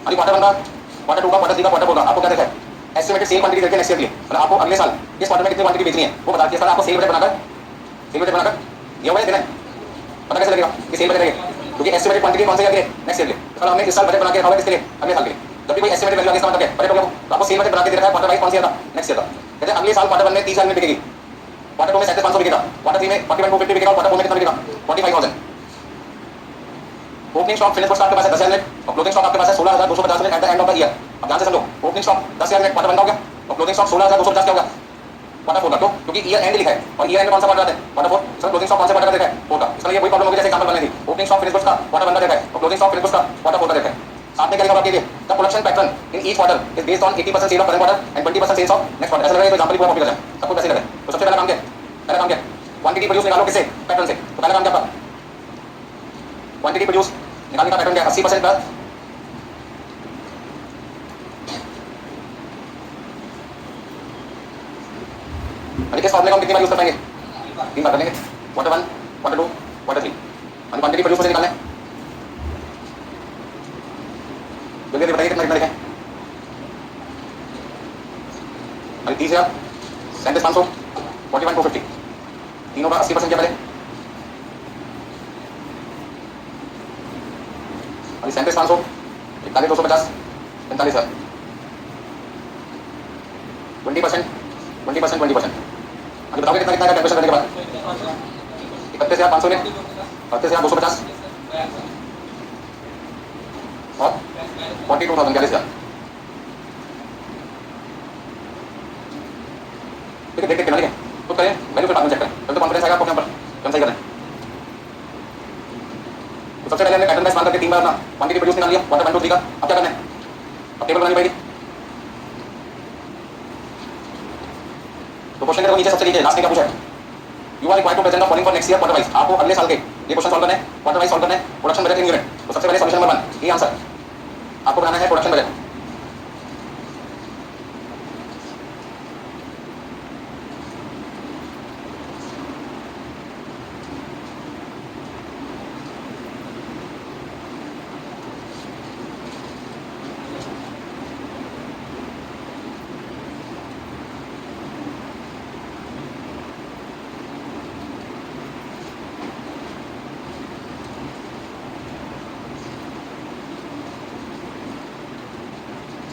अभी क्वार्टर 1 का क्वार्टर 2 का क्वार्टर 3 का क्वार्टर 4 का आपको क्या देखा है एस्टिमेटेड सेल क्वांटिटी देखिए नेक्स्ट ईयर के लिए मतलब आपको अगले साल इस क्वार्टर में कितनी क्वांटिटी बेचनी है वो बता दिया। आपको सेल बजट बनाकर दिया हुआ है देना है पता कैसे लगेगा कि सेल बजट है क्योंकि एस्टिमेटेड क्वांटिटी कौन से ईयर के नेक्स्ट ईयर के मतलब हमने इस साल बजट बना के रखा है किसके लिए अगले साल के लिए जब भी कोई एस्टिमेटेड वैल्यू इसका मतलब है बजट हो गया तो आपको सेल बजट बना के दे रखा है क्वार्टर वाइज कौन सा ईयर था नेक्स्ट ईयर का कहते हैं अगले साल क्वार्टर 1 में 30,000 में बिकेगी क्वार्टर 2 में 37,500 बिकेगा क्वार्टर 3 में 41,250 बिकेगा क्वार्टर 4 में कितना बिकेगा 45,000। ओपनिंग स्टॉक फिनिश स्टॉक आपके पास है 10,000 यूनिट और क्लोजिंग स्टॉक आपके पास है 16,250 unit at the end of the year. अब ध्यान से समझो ओपनिंग स्टॉक 10,000 यूनिट क्वार्टर 1 का हो गया और क्लोजिंग स्टॉक 16,250 क्या होगा क्वार्टर 4 का क्यों क्योंकि ईयर एंड लिखा है और ईयर एंड में कौन सा क्वार्टर आता है क्वार्टर 4 सर क्लोजिंग स्टॉक कौन सा क्वार्टर का देखा है 4 का इसका ये वही प्रॉब्लम होगी जैसे एग्जांपल बनानी थी ओपनिंग स्टॉक फिनिश का क्वार्टर 1 का देखा है और क्लोजिंग स्टॉक फिनिश का क्वार्टर 4 का देखा है साथ में क्या लिखा आपके लिए the production pattern in each quarter is based on 80% sale of current quarter and 20% sales of next quarter. ऐसा लग रहा है एग्जांपल पूरा कॉपी कर जाए सबको कैसे लगे तो सबसे पहला काम क्या क्वांटिटी प्रोड्यूस निकालो किससे पैटर्न से तो पहला काम क्या आपका क्वांटिटी प्रोड्यूस निकालने का पैटर्न क्या 80% प्लस अरे किस फॉर्मूले का हम कितनी बार यूज कर पाएंगे 3 बार कर लेंगे क्वार्टर 1 क्वार्टर 2 क्वार्टर 3 हम क्वांटिटी प्रोड्यूस से निकालना है जल्दी जल्दी बताइए कितना कितना लिखें अरे 30,000 37,500 41,250 तीनों का 80% क्या पहले अरे 37,500 41,250 45,000 20%, 20%, 20%। अभी बताओगे कितना कितना का कैलकुलेशन करने के बाद 31,500 में 38,250 और 42,000 42,000। ठीक है, देख के ठीक है, खुद करें वैल्यू फिर बाद में चेक करें, तब तो कॉन्फिडेंस आएगा आपको अपने ऊपर कम सही करें। तो सबसे पहले हमने पैटर्न का इस्तेमाल करके 3 बार अपना क्वांटिटी प्रोड्यूस निकाल लिया क्वार्टर 1 2 3 का। अब क्या करना है, अब टेबल बनानी पड़ेगी। तो क्वेश्चन के नीचे सबसे नीचे लास्ट में क्या पूछा है, you are required to present the following for next year quarter wise. आपको अगले साल के ये क्वेश्चन सॉल्व करना है, क्वार्टर वाइज सॉल्व करना है, प्रोडक्शन बजट इन यूनिट। तो सबसे पहले सॉल्यूशन नंबर 1 ये आंसर आपको बनाना है प्रोडक्शन बजट।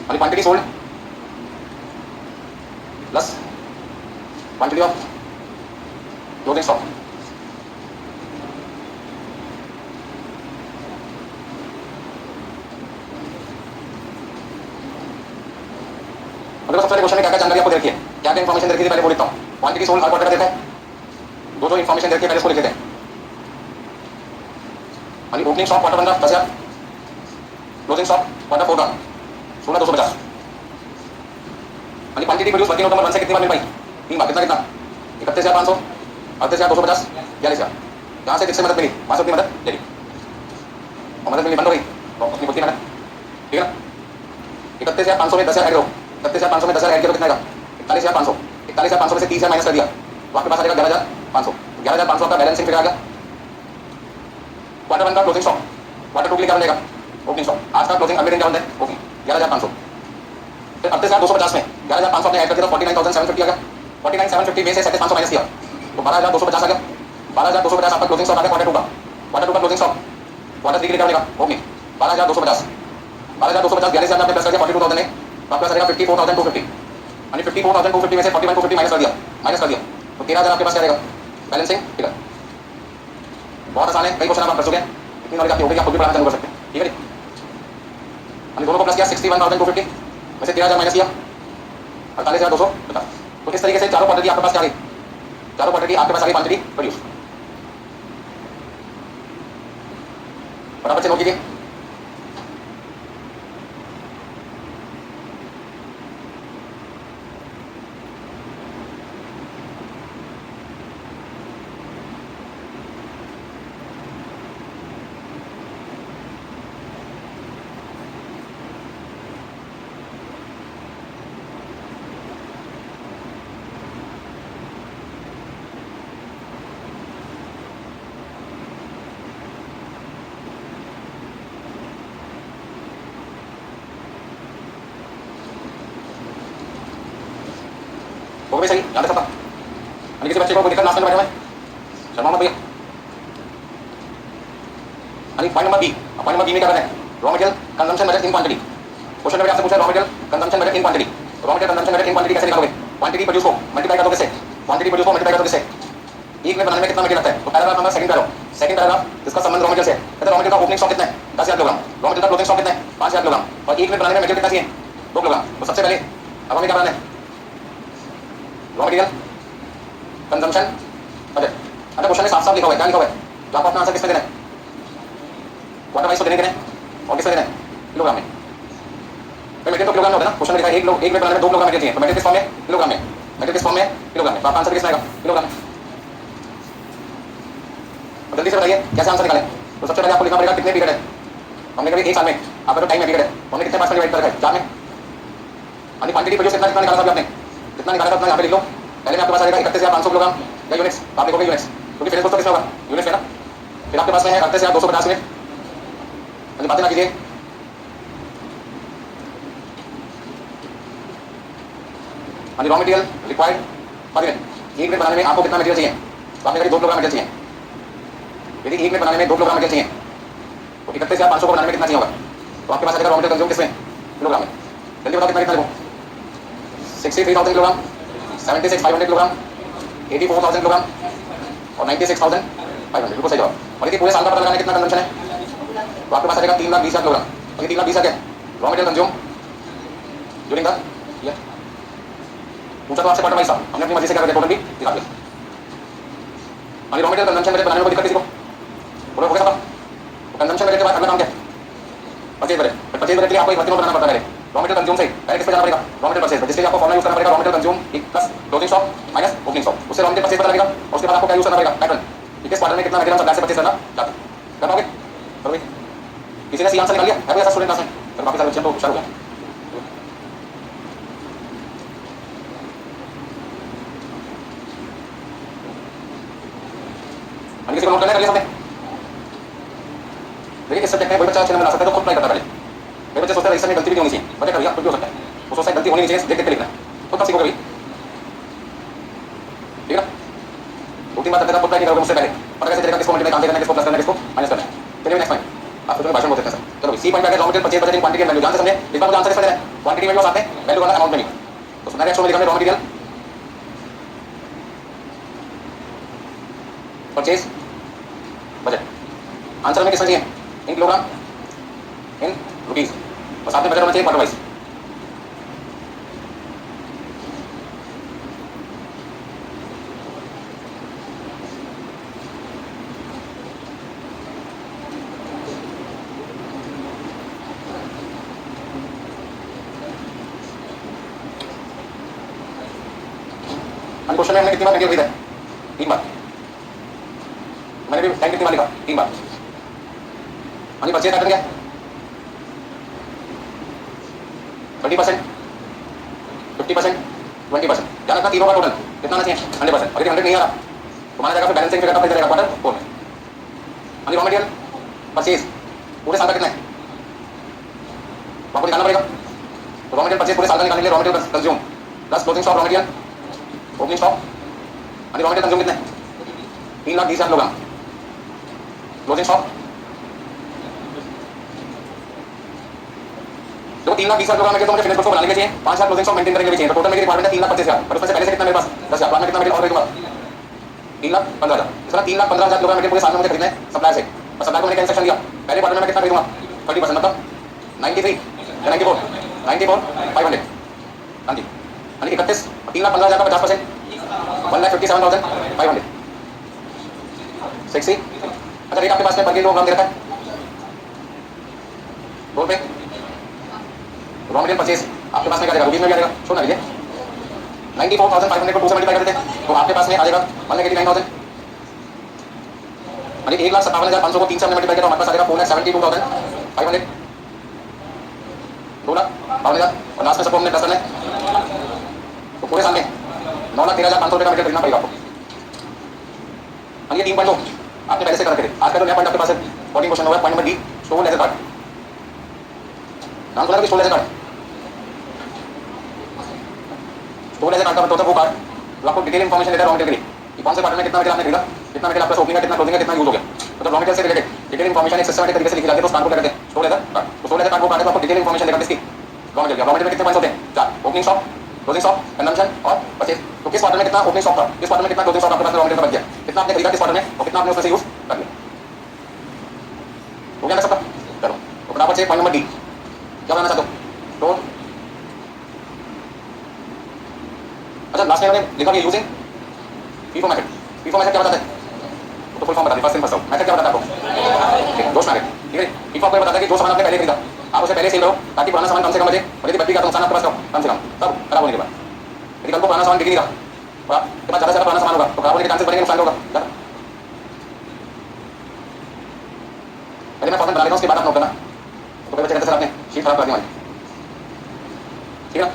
और quantity sold plus quantity of closing stock. सबसे पहले क्वेश्चन में क्या क्या जानकारी आपको देखिए, क्या क्या इन्फॉर्मेशन देखी थी पहले बोल देता हूँ। क्वांटिटी सोल्ड हर क्वार्टर का देता है, दो इन्फॉर्मेशन देखिए पहले इसको लिख देते हैं। ओपनिंग स्टॉक क्वार्टर 1 का 10,000, क्लोजिंग स्टॉक क्वार्टर 4 का 16,250। Quantity produce working note number 1 से कितनी बार मिल पाई, 3 बार। कितना कितना 31,500, 38,250, 42,000। यहाँ से किससे मदद मिली, 500 की मदद ले ली और मदद मिली बंद हो गई तो अपनी खुद की मदद। ठीक है ना, 31,500 में 10,000 ऐड करो, 31,500 में 10,000 ऐड किया तो कितना आएगा 41,500। 41,500 में से 30,000 माइनस कर दिया तो आपके पास आ जाएगा 11,500। 11,500 का बैलेंसिंग फिगर आ गया। क्वार्टर 1 का क्लोजिंग स्टॉक, क्वार्टर 2 के लिए क्या बनेगा ओपनिंग स्टॉक। आज का क्लोजिंग अगले दिन क्या बनता है ओपनिंग 11,500। फिर 38,250 में 11,500 ने ऐड कर दिया तो 49,750 आ गया। 49,750 में से 37,500 माइनस किया तो 12,250 आ गया। 12,250 आपका क्लोजिंग स्टॉक आ गया क्वार्टर 2 का। क्वार्टर 2 का क्लोजिंग स्टॉक क्वार्टर 3 के लिए क्या बनेगा ओपनिंग 12,250। 12,250 42,000 आपने प्लस कर दिया 42,000 ने तो आपका आएगा 54,250। यानी 54,250 में से 41,250 माइनस कर दिया तो 13,000 आपके पास क्या रहेगा बैलेंसिंग फिगर। बहुत आसान है, कई क्वेश्चन आप कर चुके हैं, इतनी नॉलेज आपकी हो गई, आप खुद भी पढ़ाना चालू कर सकते हैं। ठीक है जी, हमने दोनों को प्लस किया 61,250 में से 13,000 माइनस किया 48,250। तो इस तरीके से चारों क्वांटिटी आपके पास क्या आ गई, चारों क्वांटिटी आपके पास आ गई क्वांटिटी प्रोड्यूस। फटाफट से नोट कीजिए। हो गए सही, याद है सबका। किसी बच्चे को कोई दिक्कत लास्ट में बैठे हुए शर्मा मत भैया। Point number B, point number B में क्या करना है raw material consumption budget in quantity. Question में आपसे पूछा raw material consumption budget in quantity. Raw material consumption budget in quantity कैसे निकालोगे, क्वांटिटी प्रोड्यूस को मल्टीप्लाई कर दो किससे, क्वांटिटी प्रोड्यूस को मल्टीप्लाई कर दो किससे, एक में बनाने में कितना मटेरियल लगता है। तो पैराग्राफ नंबर सेकंड पैराग्राफ जिसका संबंध रॉ मटेरियल से कहते हैं रॉ मटेरियल का ओपनिंग स्टॉक कितना है 10,000 किलोग्राम, रॉ मटेरियल का क्लोजिंग स्टॉक कितना है 5,000 किलोग्राम और एक में बनाने में मटेरियल कितना चाहिए 2 किलोग्राम। तो सबसे पहले अब हमें क्या बनाना है रॉ मटेरियल कंजम्पशन बजट। अगर क्वेश्चन में साफ साफ लिखा हुआ है, क्या लिखा हुआ है तो आपको अपना आंसर किसमें देना है क्वार्टर वाइज को देने और किसमें देना है किलोग्राम में। मटेरियल तो किलोग्राम में होता है ना, क्वेश्चन में लिखा है एक में बनाने में 2 किलोग्राम मटेरियल चाहिए तो मटेरियल किस फॉर्म में किलोग्राम में, मटेरियल किस फॉर्म में किलोग्राम में। तो आपका आंसर किसमें आएगा किलोग्राम में। तो जल्दी से बताइए कैसे आंसर निकालें। तो सबसे पहले आपको लिखना पड़ेगा कितने पीरियड है। हमने कभी एक साल में आपका जो टाइम है पीरियड है हमने कितने पास में डिवाइड कर रखा है 4 में। यानी क्वांटिटी प्रोड्यूस कितना निकाला था आपने, कितना निकाला था उतना यहाँ पे लिख लो। पहले में आपके पास आएगा 31,500 किलोग्राम या यूनिट्स, आप लिखोगे यूनिट्स क्योंकि फिनिश तो किसमें होगा यूनिट्स में ना। फिर आपके पास में है 38,250 यूनिट। मुझे बातें ना कीजिए। Raw material required per unit, एक में बनाने में आपको कितना मटेरियल चाहिए तो आपने कहा 2 किलोग्राम मटेरियल चाहिए। यदि एक में बनाने में 2 किलोग्राम मटेरियल चाहिए तो 31,500 को बनाने में कितना चाहिए होगा तो आपके पास आएगा रॉ मटेरियल कंज्यूम किसमें किलोग्राम है। जल्दी बताओ कितना लिखो। 63,000 किलोग्राम, 76,500 किलोग्राम, 84,000 किलोग्राम और 96,500। बिल्कुल सही जवाब। और यदि पूरे साल का पता लगाना कितना कंजम्पशन है तो आपके पास आ जाएगा 3,20,000 किलोग्राम। और ये 3,20,000 क्या है? Raw material consume during the year. पूछा तो आपसे क्वार्टर वाइज था, हमने अपनी मर्जी से क्या कर दिया, टोटल भी दिखा दिया। और रॉ मटेरियल कंजम्पशन बजट बनाने में कोई दिक्कत किसी को? बोलो हो गया सब। कंजम्पशन बजट के बाद अगला काम क्या है? Purchase budget. परचेज बजट के लिए आपको एक वर्किंग नोट बनाना पड़ता है। रॉ मटेरियल कंज्यूम से पहले किस पे जाना पड़ेगा? रॉ मटेरियल परचेज, जिसके लिए आपको फॉर्मूला यूज करना पड़ेगा raw material consume plus closing stock minus opening stock. उससे रॉ मटेरियल परचेज पता लगेगा और उसके बाद आपको क्या यूज करना पड़ेगा? पैटर्न। किस क्वार्टर में कितना मटेरियल सप्लाई से परचेज करना चाहते हैं, कर पाओगे? करोगे? किसी ने सी आंसर निकाल लिया है कोई ऐसा स्टूडेंट क्लास में? तो बाकी सारे बच्चे तो होशियार हो गए। किसी को नोट करना है, कर लिया सबने? देखिए किस सब्जेक्ट में कोई बच्चा अच्छे नंबर ला सकता है तो खुद ट्राई करता है पहले। कोई बच्चे सोचते हैं रजिस्टर में गलती भी नहीं होनी चाहिए, बच्चा कर लिया कुछ भी हो सकता है। वो सोचता है गलती होनी नहीं चाहिए, देख देख के लिखना है। खुद कब सीखोगे भाई? ठीक है ना? दो तीन बार करते खुद ट्राई करोगे मुझसे पहले, पता कैसे चलेगा किसको मल्टीप्लाई काम करना है, किसको प्लस करना है, किसको माइनस करना है। चलिए नेक्स्ट पॉइंट। आप सोचोगे भाषण बोलते हैं सर, चलो सी पॉइंट पे raw material purchase budget in quantity and value. ध्यान से समझे, इस बार मुझे आंसर इसमें देना है, क्वांटिटी वैल्यू साथ में, वैल्यू वाला अमाउंट में नहीं। तो सुना नेक्स्ट में लिखा है raw material purchase budget. Answer में किसमें चाहिए? इन किलोग्राम, इन रुपीज, और साथ में बजट होना चाहिए क्वार्टर वाइज। क्वेश्चन में हमने कितनी बार नेगेटिव लिखा है? 3 बार। मैंने भी टाइम कितनी बार लिखा? 3 बार। हाँ जी, परचेज पैटर्न क्या है? 30%, 50%, 20%। ध्यान रखना तीनों का टोटल कितना आना चाहिए? 100%। और यदि 100 नहीं आ रहा तो माना जाएगा फिर बैलेंसिंग फिगर का फिर चलेगा क्वार्टर 4 में। हाँ जी, रॉ मटेरियल परचेज पूरे साल का कितना है आपको निकालना पड़ेगा। तो रॉ मटेरियल परचेज पूरे साल का निकालने के लिए raw material consume plus closing stock raw material opening stock. हाँ जी, रॉ मटेरियल कंज्यूम कितने? 3,20,000 किलोग्राम। क्लोजिंग स्टॉक तो 3,20,000 किलोग्राम में तो मुझे फिनिश गुड्स को बनाने के चाहिए 5,000 क्लोजिंग स्टॉक मेंटेन करने के चाहिए। तो टोटल मेरी रिक्वायरमेंट है 3,25,000। पर उसमें से पहले से कितना मेरे पास 10,000, बाद में कितना मेरे और खरीदूंगा 3,15,000। इस तरह 3,15,000 किलोग्राम मेरे पूरे साल में मुझे खरीदना है सप्लाई से। और सप्लाई को मैंने क्या इंस्ट्रक्शन दिया? पहले क्वार्टर में मैं कितना खरीदूंगा? 30%, मतलब 93 या 94, 94,500। हाँ जी, हाँ जी, 31 3,15,000 का 50%, 1,57,500। 60। अच्छा, रेट आपके पास में पर किलोग्राम दे रखा है ₹2। रॉ मटेरियल परचेज आपके पास में क्या जाएगा? रुपीज में क्या जाएगा? छोड़ ना लीजिए। 94,500 को 2 से मल्टीप्लाई कर देते हैं तो आपके पास में आ जाएगा 1,89,000। यानी 1,57,500 को 3 से हमने मल्टीप्लाई किया तो हमारे पास आ जाएगा 4,72,500। 2,52,000 और लास्ट में सबको हमने प्लस करना है तो पूरे साल में 9,13,500 रुपये का मटेरियल खरीदना पड़ेगा आपको। ये 3 पॉइंट आपने पहले से कर रखे थे। आज का जो नया पॉइंट आपके पास है 14 क्वेश्चन होगा। Point number D, store laser card. नाम सुना है store laser card? Store laser card का मतलब होता है वो कार्ड जो आपको डिटेल इन्फॉर्मेशन देता है रॉ मटेरियल के लिए कि कौन से क्वार्टर में कितना मटेरियल आपने खरीदा, कितना मटेरियल आपका ओपनिंग है, कितना क्लोजिंग है, कितना यूज हो गया। मतलब रॉ मटेरियल से रिलेटेड डिटेल इन्फॉर्मेशन एक सिस्टमैटिक तरीके से लिखी जाती है तो उस कार्ड को क्या कहते हैं? Store laser card. तो स्टोर लेजर कार्ड वो कार्ड है जो आपको डिटेल इन्फॉर्मेशन देगा किसकी? Raw material. रॉ मटेरियल में कितने पॉइंट्स होते हैं? 4, opening stock, closing stock, consumption और परचेज। तो किस क्वार्टर में कितना ओपनिंग स्टॉक था, किस क्वार्टर में कितना क्लोजिंग स्टॉक आपके पास रॉ मटेरियल का बच गया, कितना आपने खरीदा किस क्वार्टर में और कितना आपने उसमें से यूज कर लिया। हो गया ना सबका? चलो तो फटाफट से पॉइंट नंबर डी क्या बनाना चाहते हो? तो अच्छा, लास्ट में मैंने लिखा कि using FIFO method. FIFO method क्या बताता है? तो फुल फॉर्म बता दी, first in first out. Method क्या बताता है आपको? दोष मेथड। ठीक है, फीफो आपको बताता है कि जो सामान आपने पहले खरीदा आप उसे पहले सेल करो ताकि पुराना सामान कम से कम बचे और यदि बच भी गया तो नुकसान आपके पास कम से कम सब खराब होने के बाद। यदि कल को पुराना सामान बिक नहीं रहा तो आपके पास ज़्यादा से ज़्यादा पुराना सामान होगा तो खराब होने के चांसेस बढ़ेंगे, नुकसान होगा ज़्यादा। यदि मैं फॉर्मेट बना देता हूँ उसके बाद आप नोट करना तो कोई बच्चे कहते सर आपने शीट खराब कर दी हमारी। ठीक है,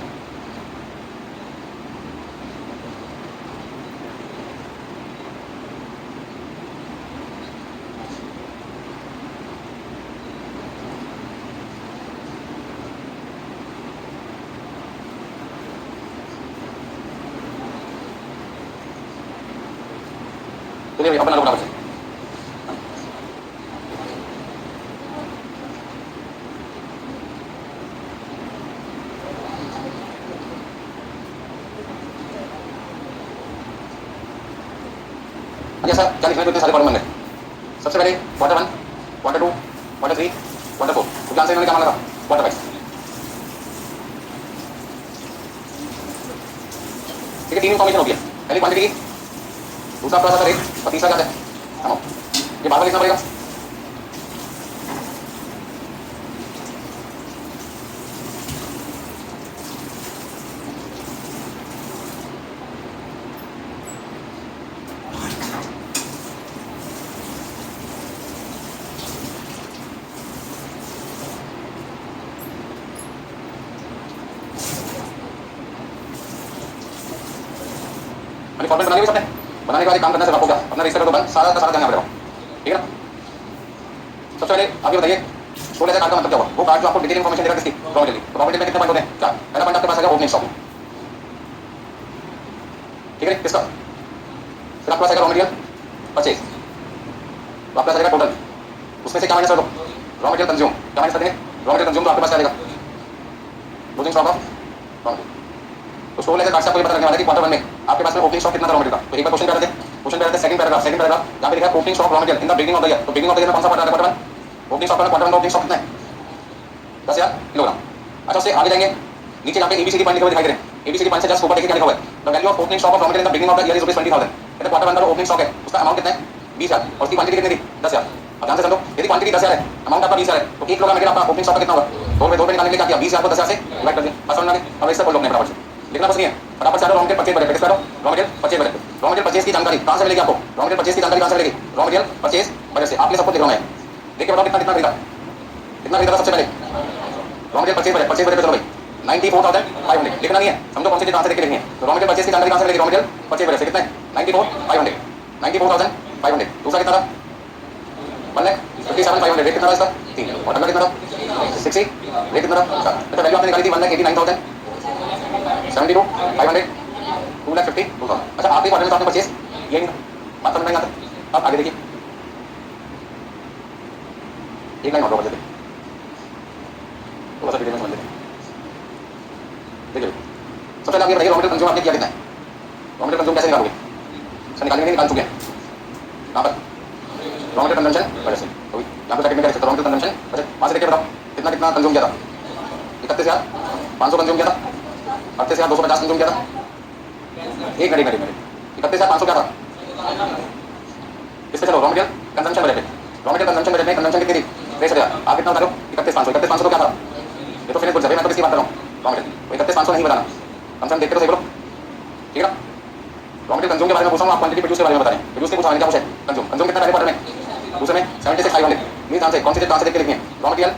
चलिए अपना लो फटाफट से। अच्छा सर क्या लिखना है, इतने सारे प्रॉब्लम बन गए। सबसे पहले क्वार्टर 1, क्वार्टर 2, क्वार्टर 3, क्वार्टर 4, तो क्या आंसर इन्होंने क्या मांगा था, क्वार्टर 5। ठीक है, तीन इन्फॉर्मेशन होती है, पहली क्वांटिटी की, दूसरा आपका था रेट, और तीसरा क्या है अमाउंट। ये बार बार लिखना पड़ेगा। फॉर्मेट बना लिया सबने, बनाने के बाद काम करना सिर्फ आपको क्या, अपना रजिस्टर को बंद सारा का सारा जानना पड़ेगा। ठीक है ना। सबसे पहले आप ये बताइए सोलह कार्ड का मतलब क्या हुआ। वो कार्ड जो आपको डिटेल इन्फॉर्मेशन देगा किसकी, रॉ मटेरियल। तो रॉ मटेरियल में कितने पॉइंट होते हैं, चार। पहला पॉइंट आपके पास आएगा ओपनिंग स्टॉक। ठीक है किसका, फिर आपके पास आएगा रॉ मटेरियल परचेज, तो आपके पास आएगा टोटल, उसमें से क्या माइनस कर दो, रॉ मटेरियल कंज्यूम, क्या माइनस कर देंगे, रॉ मटेरियल कंज्यूम, तो आपके पास क्या आएगा closing stock of raw material. तो स्टोर लेजर कार्ड से आपको ये पता लगने वाला है कि क्वार्टर 1 में आपके पास में ओपनिंग स्टॉक कितना था रॉ मटेरियल का। तो एक बार क्वेश्चन क्या रहते हैं, क्वेश्चन क्या रहते हैं, सेकंड पैराग्राफ जहां पे लिखा है opening stock raw material in the beginning of the year. तो बिगिनिंग ऑफ द ईयर में कौन सा क्वार्टर है, क्वार्टर 1। ओपनिंग स्टॉक क्वार्टर 1 का ओपनिंग स्टॉक कितना है, 10,000 किलोग्राम। अच्छा उससे आगे जाएंगे, नीचे जहां पे एबीसीडी पॉइंट लिखे हुए दिखाई दे रहे हैं, एबीसीडी पॉइंट से जस्ट ऊपर देखिए क्या लिखा हुआ है, the value of opening stock of raw material in the beginning of the year is ₹20,000। कहते हैं क्वार्टर 1 का ओपनिंग स्टॉक है उसका अमाउंट कितना है 20,000 और उसकी क्वांटिटी कितनी थी 10,000। अब ध्यान से समझो, यदि क्वांटिटी 10,000 है, अमाउंट आपका 20,000 है, तो 1 किलोग्राम मटेरियल आपका ओपनिंग स्टॉक का कितना होगा, 2 रुपए निकालने के लिए क्या किया, 20,000 को 10,000 से डिवाइड कर दिया। बस समझ में आ गया। अब इससे कोई लोग नहीं बराबर से लिखना कुछ नहीं है, फटाफट से आ रहा रॉ मटेरियल परचेज बजट किस करो, raw material purchase budget. Raw material purchase की जानकारी कहां से मिलेगी आपको, रॉ मटेरियल परचेज की जानकारी कहां से मिलेगी, रॉ मटेरियल परचेज बजट से। आपके सबको दिख रहा है, देखिए बताओ कितना कितना खरीदा, कितना खरीदा सबसे पहले रॉ मटेरियल परचेज बजट पे चलो भाई 94,500 लिखना नहीं है, समझो कौन सी चीज कहां से देख के लिखनी है। तो रॉ मटेरियल परचेज की जानकारी कहां से मिलेगी, रॉ मटेरियल परचेज बजट से कितना है 94,500, 94,500। दूसरा कितना था 1,57,500, रेट कितना था इसका 3, और अगला कितना था 60, रेट कितना था 4। अच्छा वैल्यू आपने निकाली थी 1,89,000, 72,500, 2,50,000। अच्छा आखिरी क्वार्टर में तो आपने परचेज ये नहीं बात समझ में आता। अब आगे देखिए एक लाइन और बदल देते थोड़ा सा डिटेल में समझ लेते। देखिए सबसे पहले आप ये बताइए रॉ मटेरियल कंज्यूम आपने किया कितना है, रॉ मटेरियल कंज्यूम कैसे निकालोगे, सर निकालेंगे नहीं निकाल चुके हैं। कहाँ पर रॉ मटेरियल कंजम्पशन बजट से, तो यहाँ पे ब्रैकेट में रॉ मटेरियल कंजम्पशन बजट वहाँ से देखिए बताओ कितना कितना कंज्यूम किया था, 31,500 कंज्यूम किया था, 38,250 कंज्यूम किया था। एक मिनट 31,500 क्या था, इससे चलो रॉ मटेरियल कंजम्पशन बजट पे, रॉ मटेरियल कंजम्पशन बजट में कंजम्पशन कितनी थी 63,000, आप कितना बता रहे हो 31,500, 31,500 तो क्या था, ये तो फिनिश गुड्स है, मैं तो किसकी बात कर रहा हूँ रॉ मटेरियल, 31,500 नहीं बताना, कम से कम देखते तो सही बोलो। ठीक है ना, रॉ मटेरियल कंज्यूम के बारे में पूछा हूँ, आप क्वांटिटी प्रोड्यूस के बारे में बता रहे हैं, प्रोड्यूस के पूछा मैंने क्या पूछा कंज्यूम, कंज्यूम कितना पहले क्वार्टर में, दूसरे में 76,500। मीन ध्यान से कौन सी चीज कहां से देख के लिखनी है, रॉ मटेरियल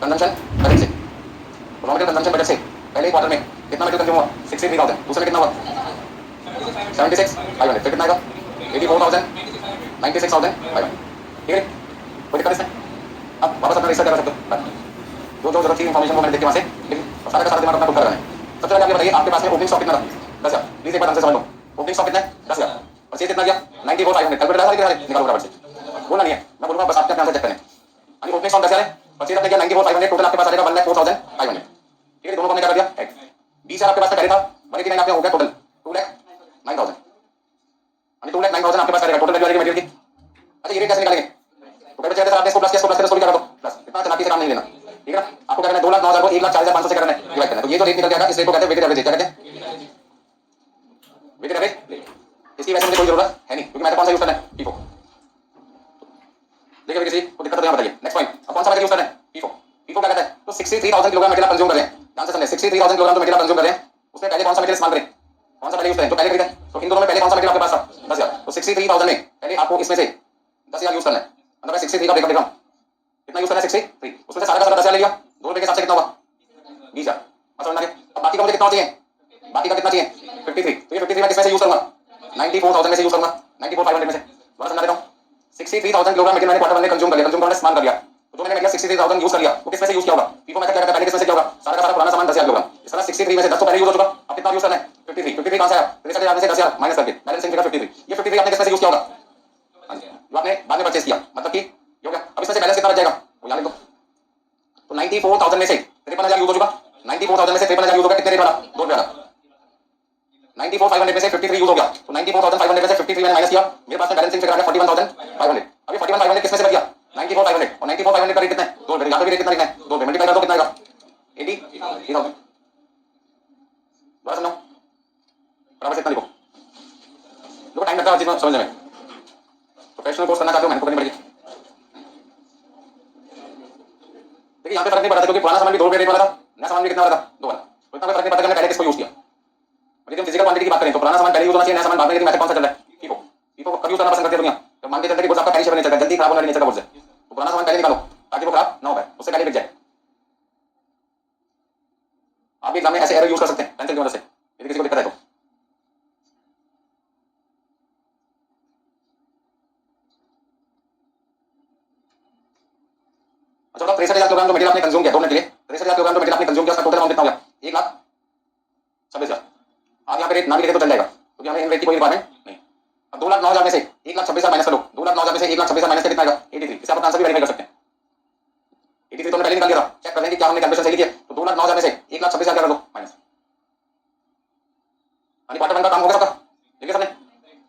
कंजम्पशन बजट से, रॉ मटेरियल कंजम्पशन बजट से पहले क्वार्टर में कितना मटेरियल कंज्यूम हुआ 63,000, दूसरे में कितना हुआ 76,500, फिर कितना आएगा 84,000, 96,500। ठीक है कोई दिक्कत इसमें। अब वापस अपना रिसर्च कर सकते हो, जो जो जरूरत थी इन्फॉर्मेशन को मैंने देख के वहां से सारा का सारा दिमाग अपना खुद लगाना है। सबसे पहले आप ये बताइए आपके पास में ओपनिंग स्टॉक कितना था 10,000, प्लीज एक बार हमसे समझ लो ओपनिंग स्टॉक कितना है 10,000, परचेज कितना किया 94,500, कैलकुलेटर डाला निकालो बराबर से, बोलना नहीं है मैं बोलूंगा बस आपके अपने चेक करें। यानी ओपनिंग स्टॉक 10,000 है, परचेज आपने किया 94,500, टोटल आपके पास आ जाएगा 1,04,500। ठीक है दोनों को हमने क्या कर दिया 20,000 आपके पास पहले था 189 आपके हो गया टोटल 2,09,000, यानी 2,09,000 आपके पास आ जाएगा टोटल वैल्यू मटेरियल की। अच्छा ये रेट कैसे निकालेंगे, तो कहते हैं आपने इसको प्लस किया इसको क्या कर दो प्लस, इतना चलाकी से काम नहीं लेना। ठीक है ना, आपको क्या करना है 2,09,000 को 1,40,500 से करना है डिवाइड करना है, तो ये जो रेट निकल जाएगा इस रेट को कहते हैं वेटेड एवरेज। क्या कहते हैं वेटेड एवरेज। इसकी वैसे मुझे कोई जरूरत है नहीं क्योंकि मैंने कौन सा यूज करना है पीफो। देखिए किसी को दिक्कत तो यहाँ बताइए। नेक्स्ट पॉइंट, अब कौन सा मटेरियल यूज करना है पीफो। पीफो क्या कहता है, तो 63,000 किलोग्राम मटेरियल कंज्यूम कर रहे हैं, ध्यान से समझें 63,000 किलोग्राम जो मटेरियल कंज्यूम कर रहे हैं उसमें पहले कौन सा मटेरियल इस्तेमाल करें, कौन सा पहले यूज करें, तो पहले खरीदें। तो इन दोनों में पहले कौन सा मटेरियल आपके पास था 10,000, तो 63,000 में पहले आपको इसमें से 10,000 यूज करना है, मतलब मैं 63 का ब्रेकअप देखा कितना यूज करना है 63, उसमें से सारा का सारा 10,000 ले लिया, 2 रुपए के हिसाब से कितना हुआ 20,000। समझ में आ गया। अब बाकी का मुझे कितना चाहिए, बाकी का कितना चाहिए 53, तो ये 53 मैं किसमें से यूज करूंगा 94,000 में से यूज करूंगा, 94,500 में से। दोबारा समझा देता हूं 63,000 किलोग्राम मटेरियल मैंने क्वार्टर 1 में कंज्यूम कर लिया, कंज्यूम करने इस्तेमाल कर लिया, तो जो मैंने मटेरियल 63,000 यूज कर लिया वो किसमें से यूज किया होगा पीफो मेथड क्या कहता है, पहले किसमें से किया होगा सारा का सारा पुराना सामान 10,000 किलोग्राम, इस तरह 63 में से 10 तो पहले यूज हो चुका, अब कितना यूज करना है 53, 53 कहां से आया 63,000 से 10,000 माइनस करके बैलेंसिंग फिगर 53, ये 53 आपने किसमें से यूज किया होगा जो आपने बाद में परचेज किया, मतलब कि हो गया। अब इसमें से बैलेंस कितना बच जाएगा वो याद रखो, तो 94,000 में से 53,000 यूज हो चुका, 94,000 में से 53,000 यूज हो गया, कितने रेट वाला 2 रुपए वाला, 94,500 में से 53 यूज हो गया, तो 94,500 में से 53 मैंने माइनस किया, मेरे पास में बैलेंसिंग फिगर आ गया 41,500। अभी 41,500 किस में से बच गया? 94,500, और 94,500 का रेट कितना है? 2 रुपए। यहाँ पे भी रेट कितना लिखना है? 2 रुपए। मल्टीप्लाई कर दो, कितना आएगा? 80,000। दोबारा समझाओ, बराबर से इतना लिखो। देखो टाइम लगता है हर चीज में समझने में। प्रोफेशनल कोर्स करना चाहते हो, मेहनत करनी पड़ेगी। देखिए यहाँ पे फर्क नहीं पड़ा था क्योंकि पुराना सामान भी 2 रुपए रेट वाला था, नया सामान भी कितना वाला था? 2 वाला। तो इतना फर्क नहीं पड़ता कि हमने पहले किसको यूज किया। यदि हम फिजिकल क्वांटिटी की बात करें तो पुराना सामान पहले यूज होना चाहिए, नया सामान बाद में। लेकिन मैथड कौन सा चल रहा है? फीफो। फीफो को कब यूज करना पसंद करते हैं दुनिया? जब मान के चलते कि गुड्स आपका पहले शेप में नहीं चलता, जल्दी खराब होने वाली नेचर का गुड्स है, तो पुराना सामान पहले निकालो ताकि वो खराब ना हो पाए, उससे पहले बिक जाए। आप भी एग्जाम में ऐसे एरर यूज कर सकते हैं पेंसिल की मदद से, यदि किसी को दिक्कत है तो। अच्छा, 63,000 किलोग्राम जो मटेरियल आपने कंज्यूम किया 2 मिनट के लिए, 63,000 किलोग्राम जो मटेरियल आपने कंज्यूम किया, उसका टोटल अमाउंट कितना हो गया? 1,26,000। आप यहाँ पे रेट ना भी लिखे तो चल जाएगा क्योंकि हमें इन रेट की कोई रिक्वायरमेंट नहीं। अब 2,09,000 में से 1,26,000 माइनस कर लो। 2,09,000 में से 1,26,000 माइनस कितना आएगा? 83। इसे आप आंसर भी वेरीफाई कर सकते हैं। 83 तो हमने पहले निकाल लिया था, चेक कर लें कि क्या हमने कैलकुलेशन सही की है। तो 2,09,000 में से 1,26,000 कर दो माइनस। यानी क्वार्टर 1 का काम हो गया सबका। ठीक है सबने?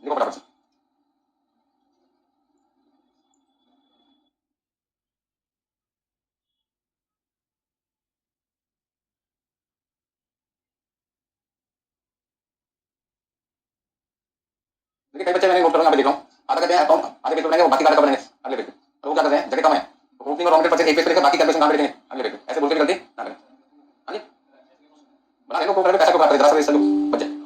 लिखो फटाफट से। देखिए कई बच्चे मैंने नोट कर यहाँ पे देख रहा हूँ, आधा कहते हैं अकाउंट आधे पेज बनाएंगे, वो बाकी का कब बनाएंगे अगले पेज पे। तो वो क्या करते हैं, जगह कम है तो ओपनिंग और रॉ मटेरियल परचेज एक पेज पे लिखे, बाकी कैलकुलेशन कहाँ पे लिखेंगे? अगले पेज पे। ऐसे बोल के भी गलती ना करें। हाँ जी, बना लेंगे, को पैसा को बात करें, जरा सा इससे बच जाए।